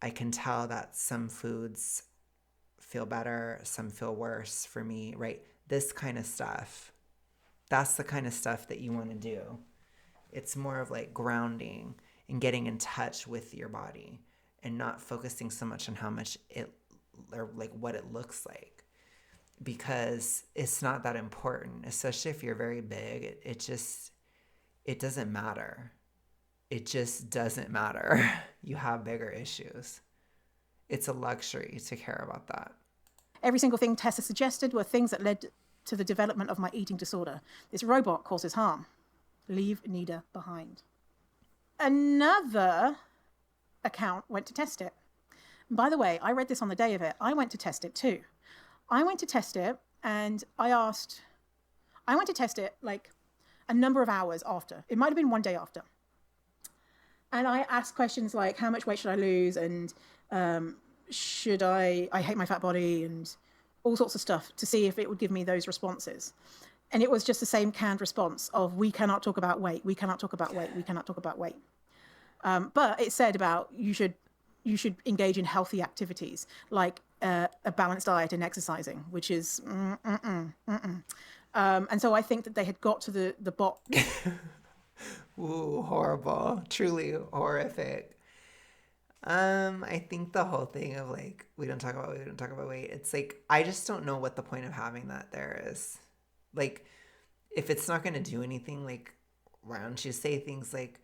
I can tell that some foods feel better, some feel worse for me, right? This kind of stuff. That's the kind of stuff that you want to do. It's more of like grounding and getting in touch with your body and not focusing so much on how much it, or like what it looks like. Because it's not that important, especially if you're very big. It doesn't matter. It just doesn't matter. You have bigger issues. It's a luxury to care about that. Every single thing Tessa suggested were things that led to the development of my eating disorder. This robot causes harm. Leave NEDA behind. Another account went to test it. By the way, I read this on the day of it. I went to test it too. I went to test it and I went to test it like a number of hours after. It might have been one day after. And I asked questions like, how much weight should I lose? And I hate my fat body, and all sorts of stuff, to see if it would give me those responses. And it was just the same canned response of, we cannot talk about weight. We cannot talk about weight. We cannot talk about weight. But it said about you should engage in healthy activities like a balanced diet and exercising, which is and so I think that they had got to the bot. Ooh, horrible. Truly horrific. I think the whole thing of like, we don't talk about weight. It's like, I just don't know what the point of having that there is. Like, if it's not going to do anything, like, why don't you say things like,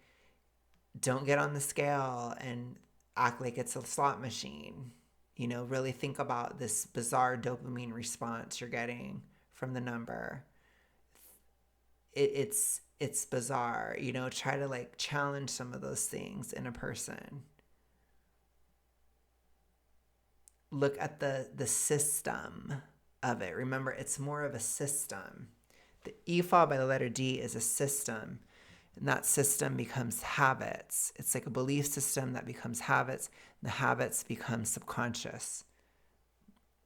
don't get on the scale and act like it's a slot machine. You know, really think about this bizarre dopamine response you're getting from the number. It's bizarre, you know, try to like challenge some of those things in a person. Look at the system of it. Remember, it's more of a system. The E followed by the letter D is a system, and that system becomes habits. It's like a belief system that becomes habits. The habits become subconscious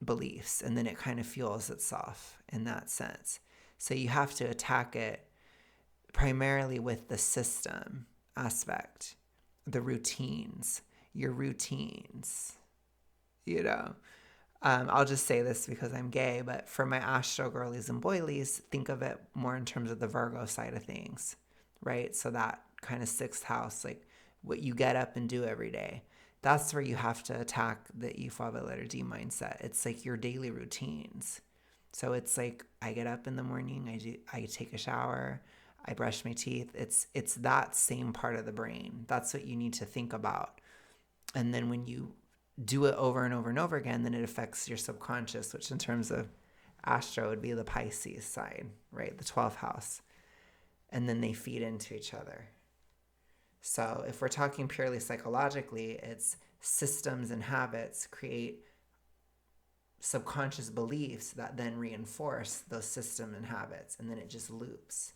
beliefs, and then it kind of fuels itself in that sense. So you have to attack it primarily with the system aspect, the routines, your routines, you know. I'll just say this because I'm gay, but for my astro girlies and boilies, think of it more in terms of the Virgo side of things, right? So that kind of sixth house, like what you get up and do every day. That's where you have to attack the E followed by letter D mindset. It's like your daily routines. So it's like I get up in the morning, I take a shower, I brush my teeth. It's that same part of the brain. That's what you need to think about. And then when you do it over and over and over again, then it affects your subconscious, which in terms of astro would be the Pisces side, right? The 12th house. And then they feed into each other. So if we're talking purely psychologically, it's systems and habits create subconscious beliefs that then reinforce those system and habits, and then it just loops.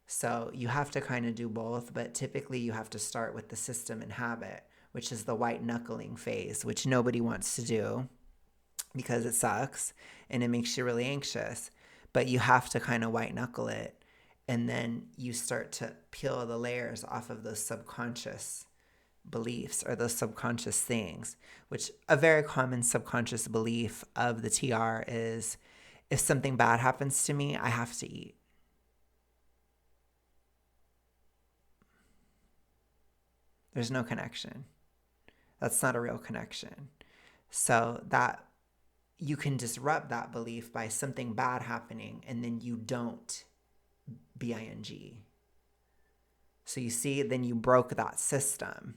So you have to kind of do both, but typically you have to start with the system and habit, which is the white knuckling phase, which nobody wants to do because it sucks and it makes you really anxious. But you have to kind of white knuckle it, and then you start to peel the layers off of those subconscious beliefs or those subconscious things, which a very common subconscious belief of the TR is if something bad happens to me, I have to eat. There's no connection. That's not a real connection. So that you can disrupt that belief by something bad happening and then you don't BING. So you see, then you broke that system.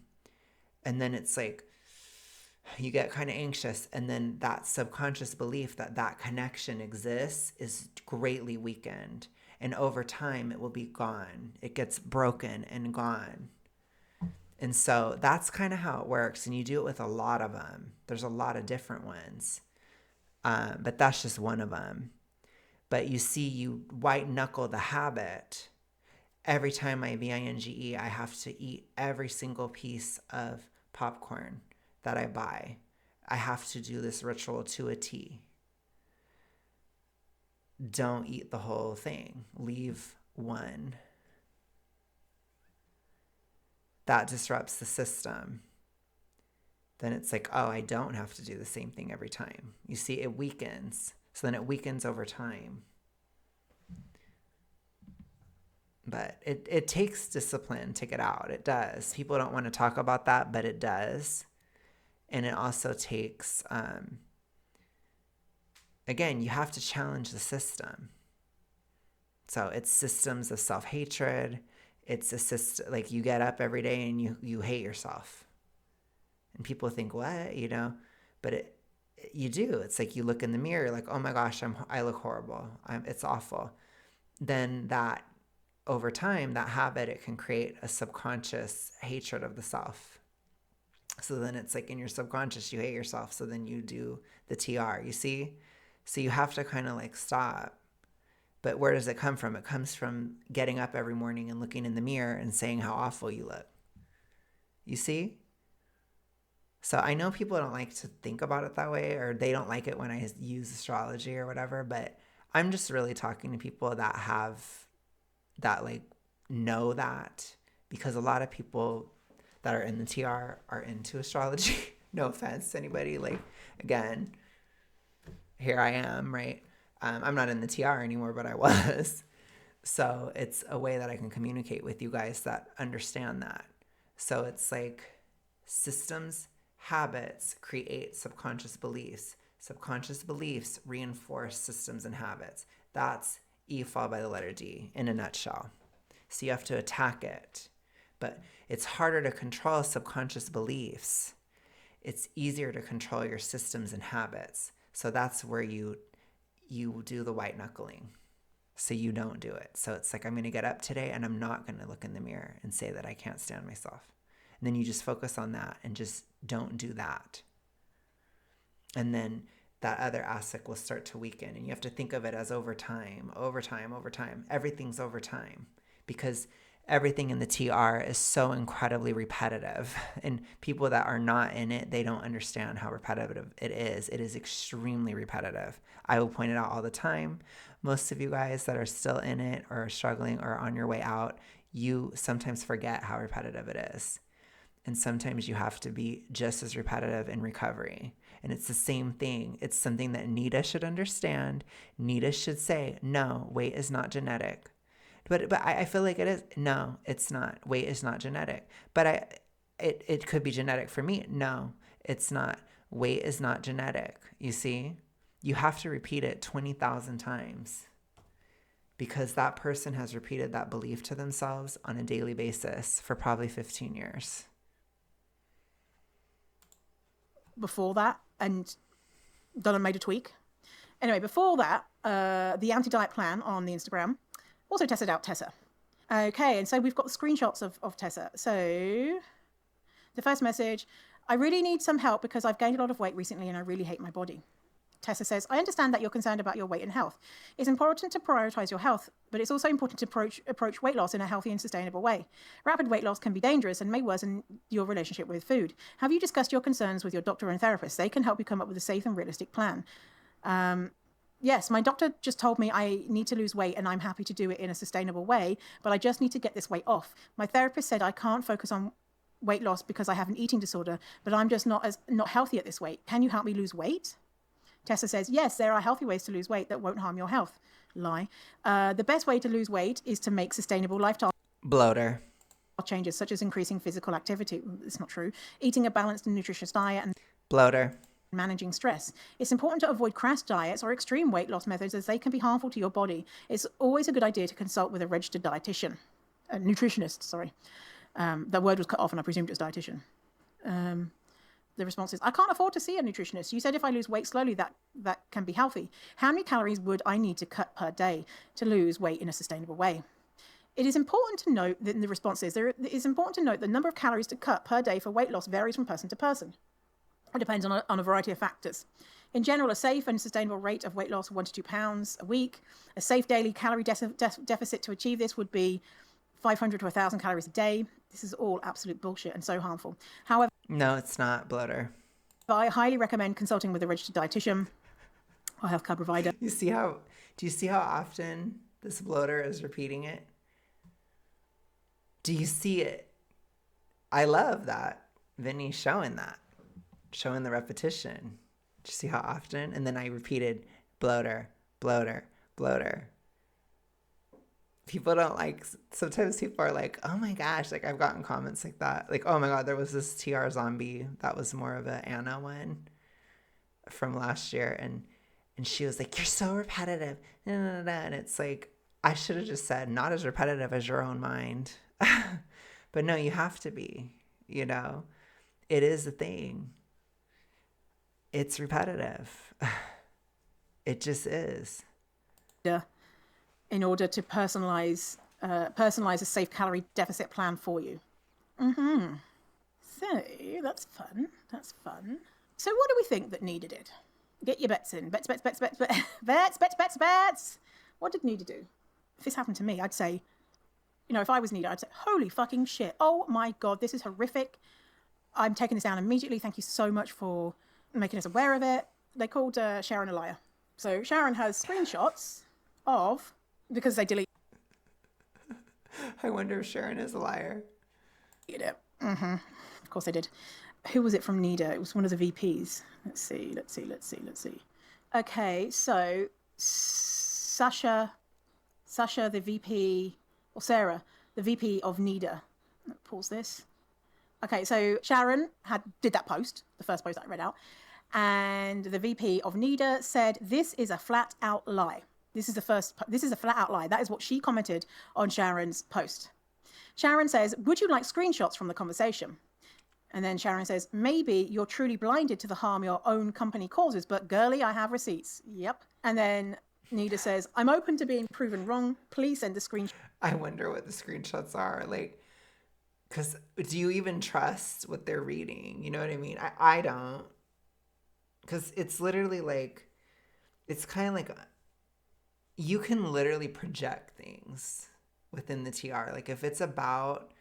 And then it's like you get kind of anxious, and then that subconscious belief that that connection exists is greatly weakened. And over time, it will be gone. It gets broken and gone. And so that's kind of how it works. And you do it with a lot of them. There's a lot of different ones. But that's just one of them. But you see, you white knuckle the habit. Every time I BINGE, I have to eat every single piece of popcorn that I buy. I have to do this ritual to a T. Don't eat the whole thing. Leave one. That disrupts the system. Then it's like, oh, I don't have to do the same thing every time. You see, it weakens. So then it weakens over time. But it takes discipline to get out. It does. People don't want to talk about that, but it does. And it also takes, again, you have to challenge the system. So it's systems of self-hatred. It's a system, like you get up every day and you hate yourself. And people think, what? You know, but you do. It's like you look in the mirror, you're like, oh my gosh, I look horrible. It's awful. Then that, over time, that habit, it can create a subconscious hatred of the self. So then it's like in your subconscious, you hate yourself. So then you do the TR, you see? So you have to kind of like stop. But where does it come from? It comes from getting up every morning and looking in the mirror and saying how awful you look. You see? So I know people don't like to think about it that way, or they don't like it when I use astrology or whatever, but I'm just really talking to people that have that, like, know that, because a lot of people that are in the TR are into astrology. No offense to anybody. Like, again, here I am, right? I'm not in the TR anymore, but I was. So it's a way that I can communicate with you guys that understand that. So it's like systems, habits create subconscious beliefs. Subconscious beliefs reinforce systems and habits. That's E followed by the letter D in a nutshell. So you have to attack it. But it's harder to control subconscious beliefs. It's easier to control your systems and habits. So that's where you do the white knuckling. So you don't do it. So it's like, I'm going to get up today and I'm not going to look in the mirror and say that I can't stand myself. And then you just focus on that and just don't do that. And then that other aspect will start to weaken. And you have to think of it as over time. Everything's over time, because everything in the TR is so incredibly repetitive. And people that are not in it, they don't understand how repetitive it is. It is extremely repetitive. I will point it out all the time. Most of you guys that are still in it or are struggling or on your way out, you sometimes forget how repetitive it is. And sometimes you have to be just as repetitive in recovery. And it's the same thing. It's something that NEDA should understand. NEDA should say, no, weight is not genetic. But I feel like it is. No, it's not. Weight is not genetic. But it could be genetic for me. No, it's not. Weight is not genetic. You see? You have to repeat it 20,000 times, because that person has repeated that belief to themselves on a daily basis for probably 15 years. Before that, and done and made a tweak. Anyway, before that, the anti-diet plan on the Instagram also tested out Tessa. Okay, and so we've got the screenshots of Tessa. So the first message, I really need some help because I've gained a lot of weight recently and I really hate my body. Tessa says, I understand that you're concerned about your weight and health. It's important to prioritize your health, but it's also important to approach weight loss in a healthy and sustainable way. Rapid weight loss can be dangerous and may worsen your relationship with food. Have you discussed your concerns with your doctor and therapist? They can help you come up with a safe and realistic plan. Yes, my doctor just told me I need to lose weight and I'm happy to do it in a sustainable way, but I just need to get this weight off. My therapist said I can't focus on weight loss because I have an eating disorder, but I'm just not healthy at this weight. Can you help me lose weight? Tessa says, yes, there are healthy ways to lose weight that won't harm your health. Lie. The best way to lose weight is to make sustainable lifestyle Bloater. changes, such as increasing physical activity. It's not true. Eating a balanced and nutritious diet and Bloater. managing stress. It's important to avoid crash diets or extreme weight loss methods as they can be harmful to your body. It's always a good idea to consult with a registered dietitian, a nutritionist, sorry. That word was cut off and I presumed it was dietitian. The response is, I can't afford to see a nutritionist. You said if I lose weight slowly, that can be healthy. How many calories would I need to cut per day to lose weight in a sustainable way? It is important to note that in the responses, it is important to note the number of calories to cut per day for weight loss varies from person to person. It depends on a variety of factors. In general, a safe and sustainable rate of weight loss, 1 to 2 pounds a week. A safe daily calorie deficit to achieve this would be 500 to 1,000 calories a day. This is all absolute bullshit and so harmful. However, no, it's not, bloater. I highly recommend consulting with a registered dietitian or healthcare provider. Do you see how often this bloater is repeating it? Do you see it? I love that Vinny's showing the repetition. Do you see how often? And then I repeated bloater, bloater, bloater. People don't like, sometimes people are like, oh my gosh, like I've gotten comments like that. Like, oh my God, there was this TR zombie that was more of a Anna one from last year. And she was like, you're so repetitive. And it's like, I should have just said, not as repetitive as your own mind. But no, you have to be, it is a thing. It's repetitive. It just is. Yeah. In order to personalize a safe calorie deficit plan for you. So that's fun. So what do we think that NEDA did? Get your bets in. Bets. What did NEDA do? If this happened to me, I'd say, if I was NEDA, I'd say, holy fucking shit. Oh my God, this is horrific. I'm taking this down immediately. Thank you so much for making us aware of it. They called Sharon a liar. So Sharon has screenshots of, because they delete. I wonder if Sharon is a liar. It. Of course they did. Who was it from NEDA? It was one of the VPs. Let's see. Okay, so Sasha, the VP, or Sarah, the VP of NEDA. Pause this. Okay, so Sharon did that post, the first post that I read out, and the VP of NEDA said, this is a flat out lie. This is a flat out lie. That is what she commented on Sharon's post. Sharon says, would you like screenshots from the conversation? And then Sharon says, maybe you're truly blinded to the harm your own company causes, but girly, I have receipts. Yep. And then NEDA says, I'm open to being proven wrong. Please send a screenshot. I wonder what the screenshots are. Like, because do you even trust what they're reading? You know what I mean? I don't. Because it's literally like, it's kind of like you can literally project things within the TR. Like if it's about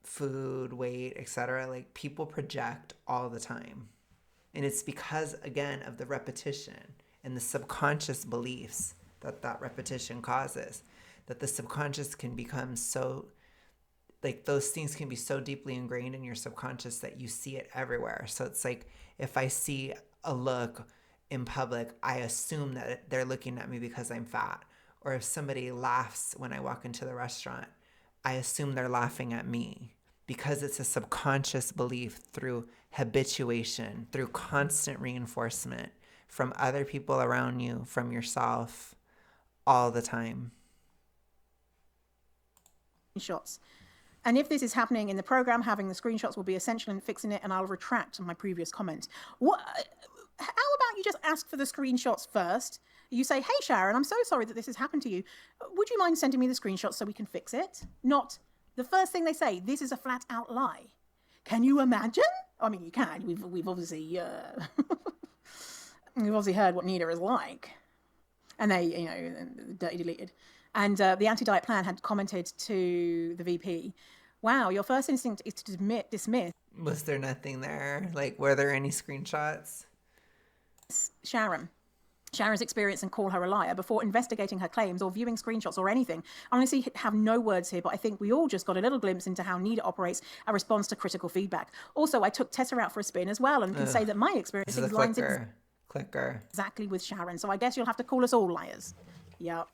food, weight, etc., like people project all the time. And it's because, again, of the repetition and the subconscious beliefs that that repetition causes, that the subconscious can become so, like those things can be so deeply ingrained in your subconscious that you see it everywhere. So it's like if I see a look in public, I assume that they're looking at me because I'm fat. Or if somebody laughs when I walk into the restaurant, I assume they're laughing at me, because it's a subconscious belief through habituation, through constant reinforcement from other people around you, from yourself, all the time. Shots. And if this is happening in the program, having the screenshots will be essential in fixing it, and I'll retract my previous comment. How about you just ask for the screenshots first? You say, hey, Sharon, I'm so sorry that this has happened to you. Would you mind sending me the screenshots so we can fix it? Not the first thing they say, this is a flat out lie. Can you imagine? I mean, you can. We've obviously we've obviously heard what NEDA is like. And they, you know, dirty deleted. And the anti-diet plan had commented to the VP, wow, your first instinct is to dismiss. Was there nothing there? Like, were there any screenshots? Sharon's experience, and call her a liar before investigating her claims or viewing screenshots or anything. I honestly have no words here, but I think we all just got a little glimpse into how NEDA operates a response to critical feedback. Also, I took Tessa out for a spin as well and can say that my experience lines exactly with Sharon. So I guess you'll have to call us all liars. Yep.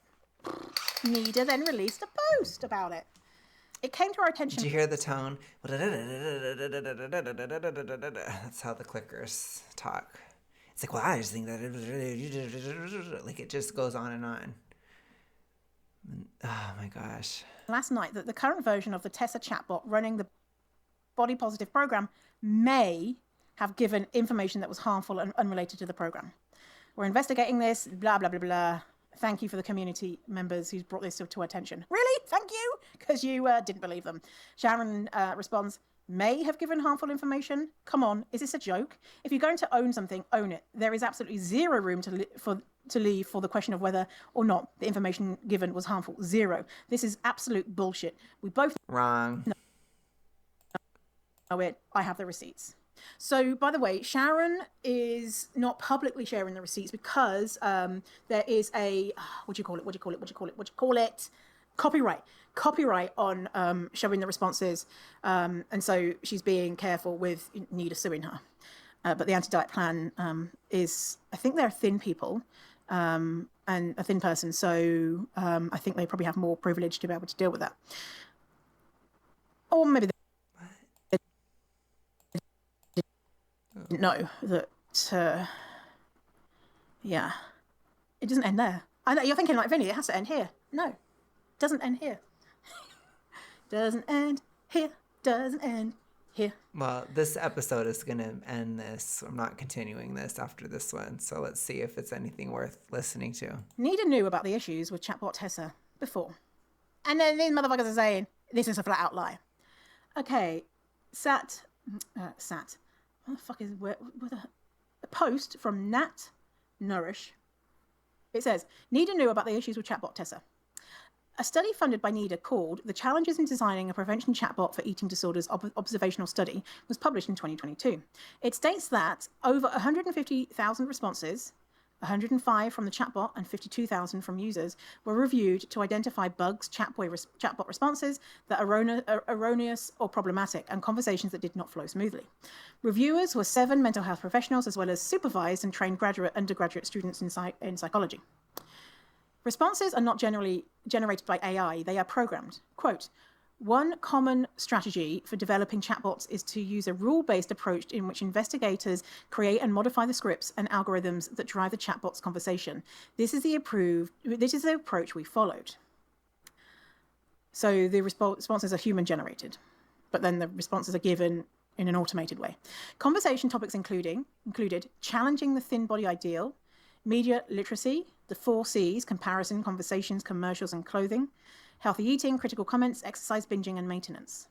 NEDA then released a post about it. It came to our attention. Did you hear the tone? That's how the clickers talk. It's like, well, I just think that like it just goes on and on. Oh my gosh. Last night that the current version of the Tessa chatbot running the body positive program may have given information that was harmful and unrelated to the program. We're investigating this, blah, blah, blah, blah. Thank you for the community members who's brought this to attention. Really? Thank you? Because you didn't believe them. Sharon responds, may have given harmful information? Come on, is this a joke? If you're going to own something, own it. There is absolutely zero room to leave for the question of whether or not the information given was harmful. Zero. This is absolute bullshit. We both wrong. Know it. I have the receipts. So, by the way, Sharon is not publicly sharing the receipts because there is a copyright on showing the responses, and so she's being careful with NEDA suing her. But the anti-diet plan is, I think they're thin people and a thin person, so I think they probably have more privilege to be able to deal with that. Or maybe they didn't know that, yeah, it doesn't end there. I know you're thinking like, Vinny, it has to end here. No, it doesn't end here. Doesn't end here, doesn't end here. Well, this episode is going to end this. I'm not continuing this after this one, so let's see if it's anything worth listening to. NEDA knew about the issues with chatbot Tessa before. And then these motherfuckers are saying, this is a flat out lie. Okay, Sat. What the fuck is, a post from Nat Nourish. It says, NEDA knew about the issues with chatbot Tessa. A study funded by NEDA called The Challenges in Designing a Prevention Chatbot for Eating Disorders Observational Study was published in 2022. It states that over 150,000 responses, 105 from the chatbot and 52,000 from users, were reviewed to identify bugs, chatbot responses that are erroneous or problematic, and conversations that did not flow smoothly. Reviewers were 7 mental health professionals, as well as supervised and trained undergraduate students in psychology. Responses are not generally generated by AI, they are programmed. Quote, one common strategy for developing chatbots is to use a rule-based approach in which investigators create and modify the scripts and algorithms that drive the chatbot's conversation. This is the approach we followed. So the responses are human-generated, but then the responses are given in an automated way. Conversation topics included challenging the thin body ideal, media literacy, the 4 C's, comparison, conversations, commercials, and clothing, healthy eating, critical comments, exercise, binging, and maintenance.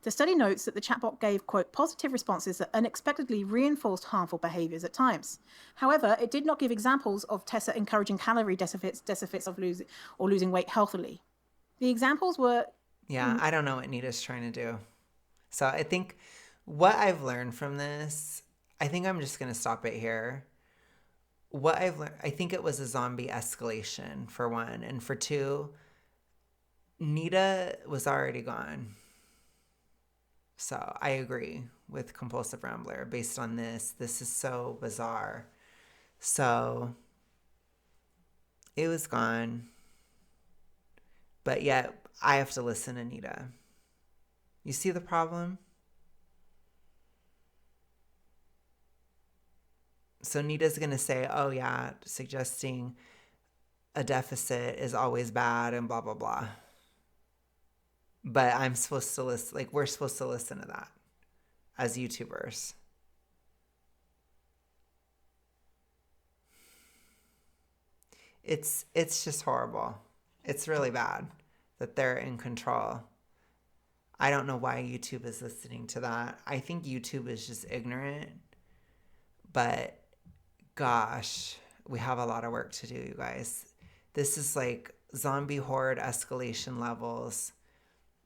The study notes that the chatbot gave, quote, positive responses that unexpectedly reinforced harmful behaviors at times. However, it did not give examples of Tessa encouraging calorie deficits of losing weight healthily. The examples were... Yeah, I don't know what NEDA's trying to do. So I think what I've learned from this, I think I'm just going to stop it here. What I've learned, I think it was a zombie escalation, for one. And for two, NEDA was already gone. So I agree with Compulsive Rambler based on this. This is so bizarre. So it was gone. But yet I have to listen to NEDA. You see the problem? So NEDA's going to say, oh yeah, suggesting a deficit is always bad and blah, blah, blah. But I'm supposed to listen, like we're supposed to listen to that as YouTubers. It's just horrible. It's really bad that they're in control. I don't know why YouTube is listening to that. I think YouTube is just ignorant. But gosh, we have a lot of work to do, you guys. This is like zombie horde escalation levels.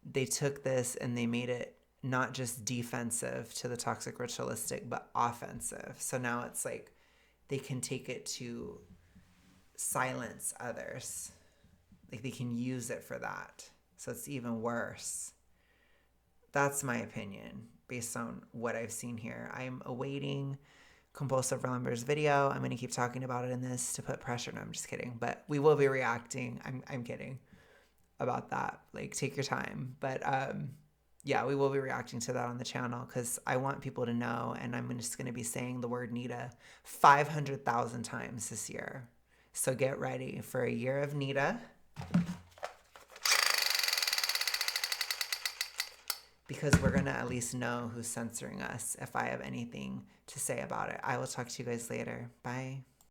They took this and they made it not just defensive to the toxic ritualistic, but offensive. So now it's like they can take it to silence others. Like they can use it for that. So it's even worse. That's my opinion based on what I've seen here. I'm awaiting Compulsive Rambler's video. I'm going to keep talking about it in this to put pressure. No, I'm just kidding. But we will be reacting. I'm kidding about that. Like, take your time. But yeah, we will be reacting to that on the channel because I want people to know. And I'm just going to be saying the word NEDA 500,000 times this year. So get ready for a year of NEDA. Because we're going to at least know who's censoring us if I have anything to say about it. I will talk to you guys later. Bye.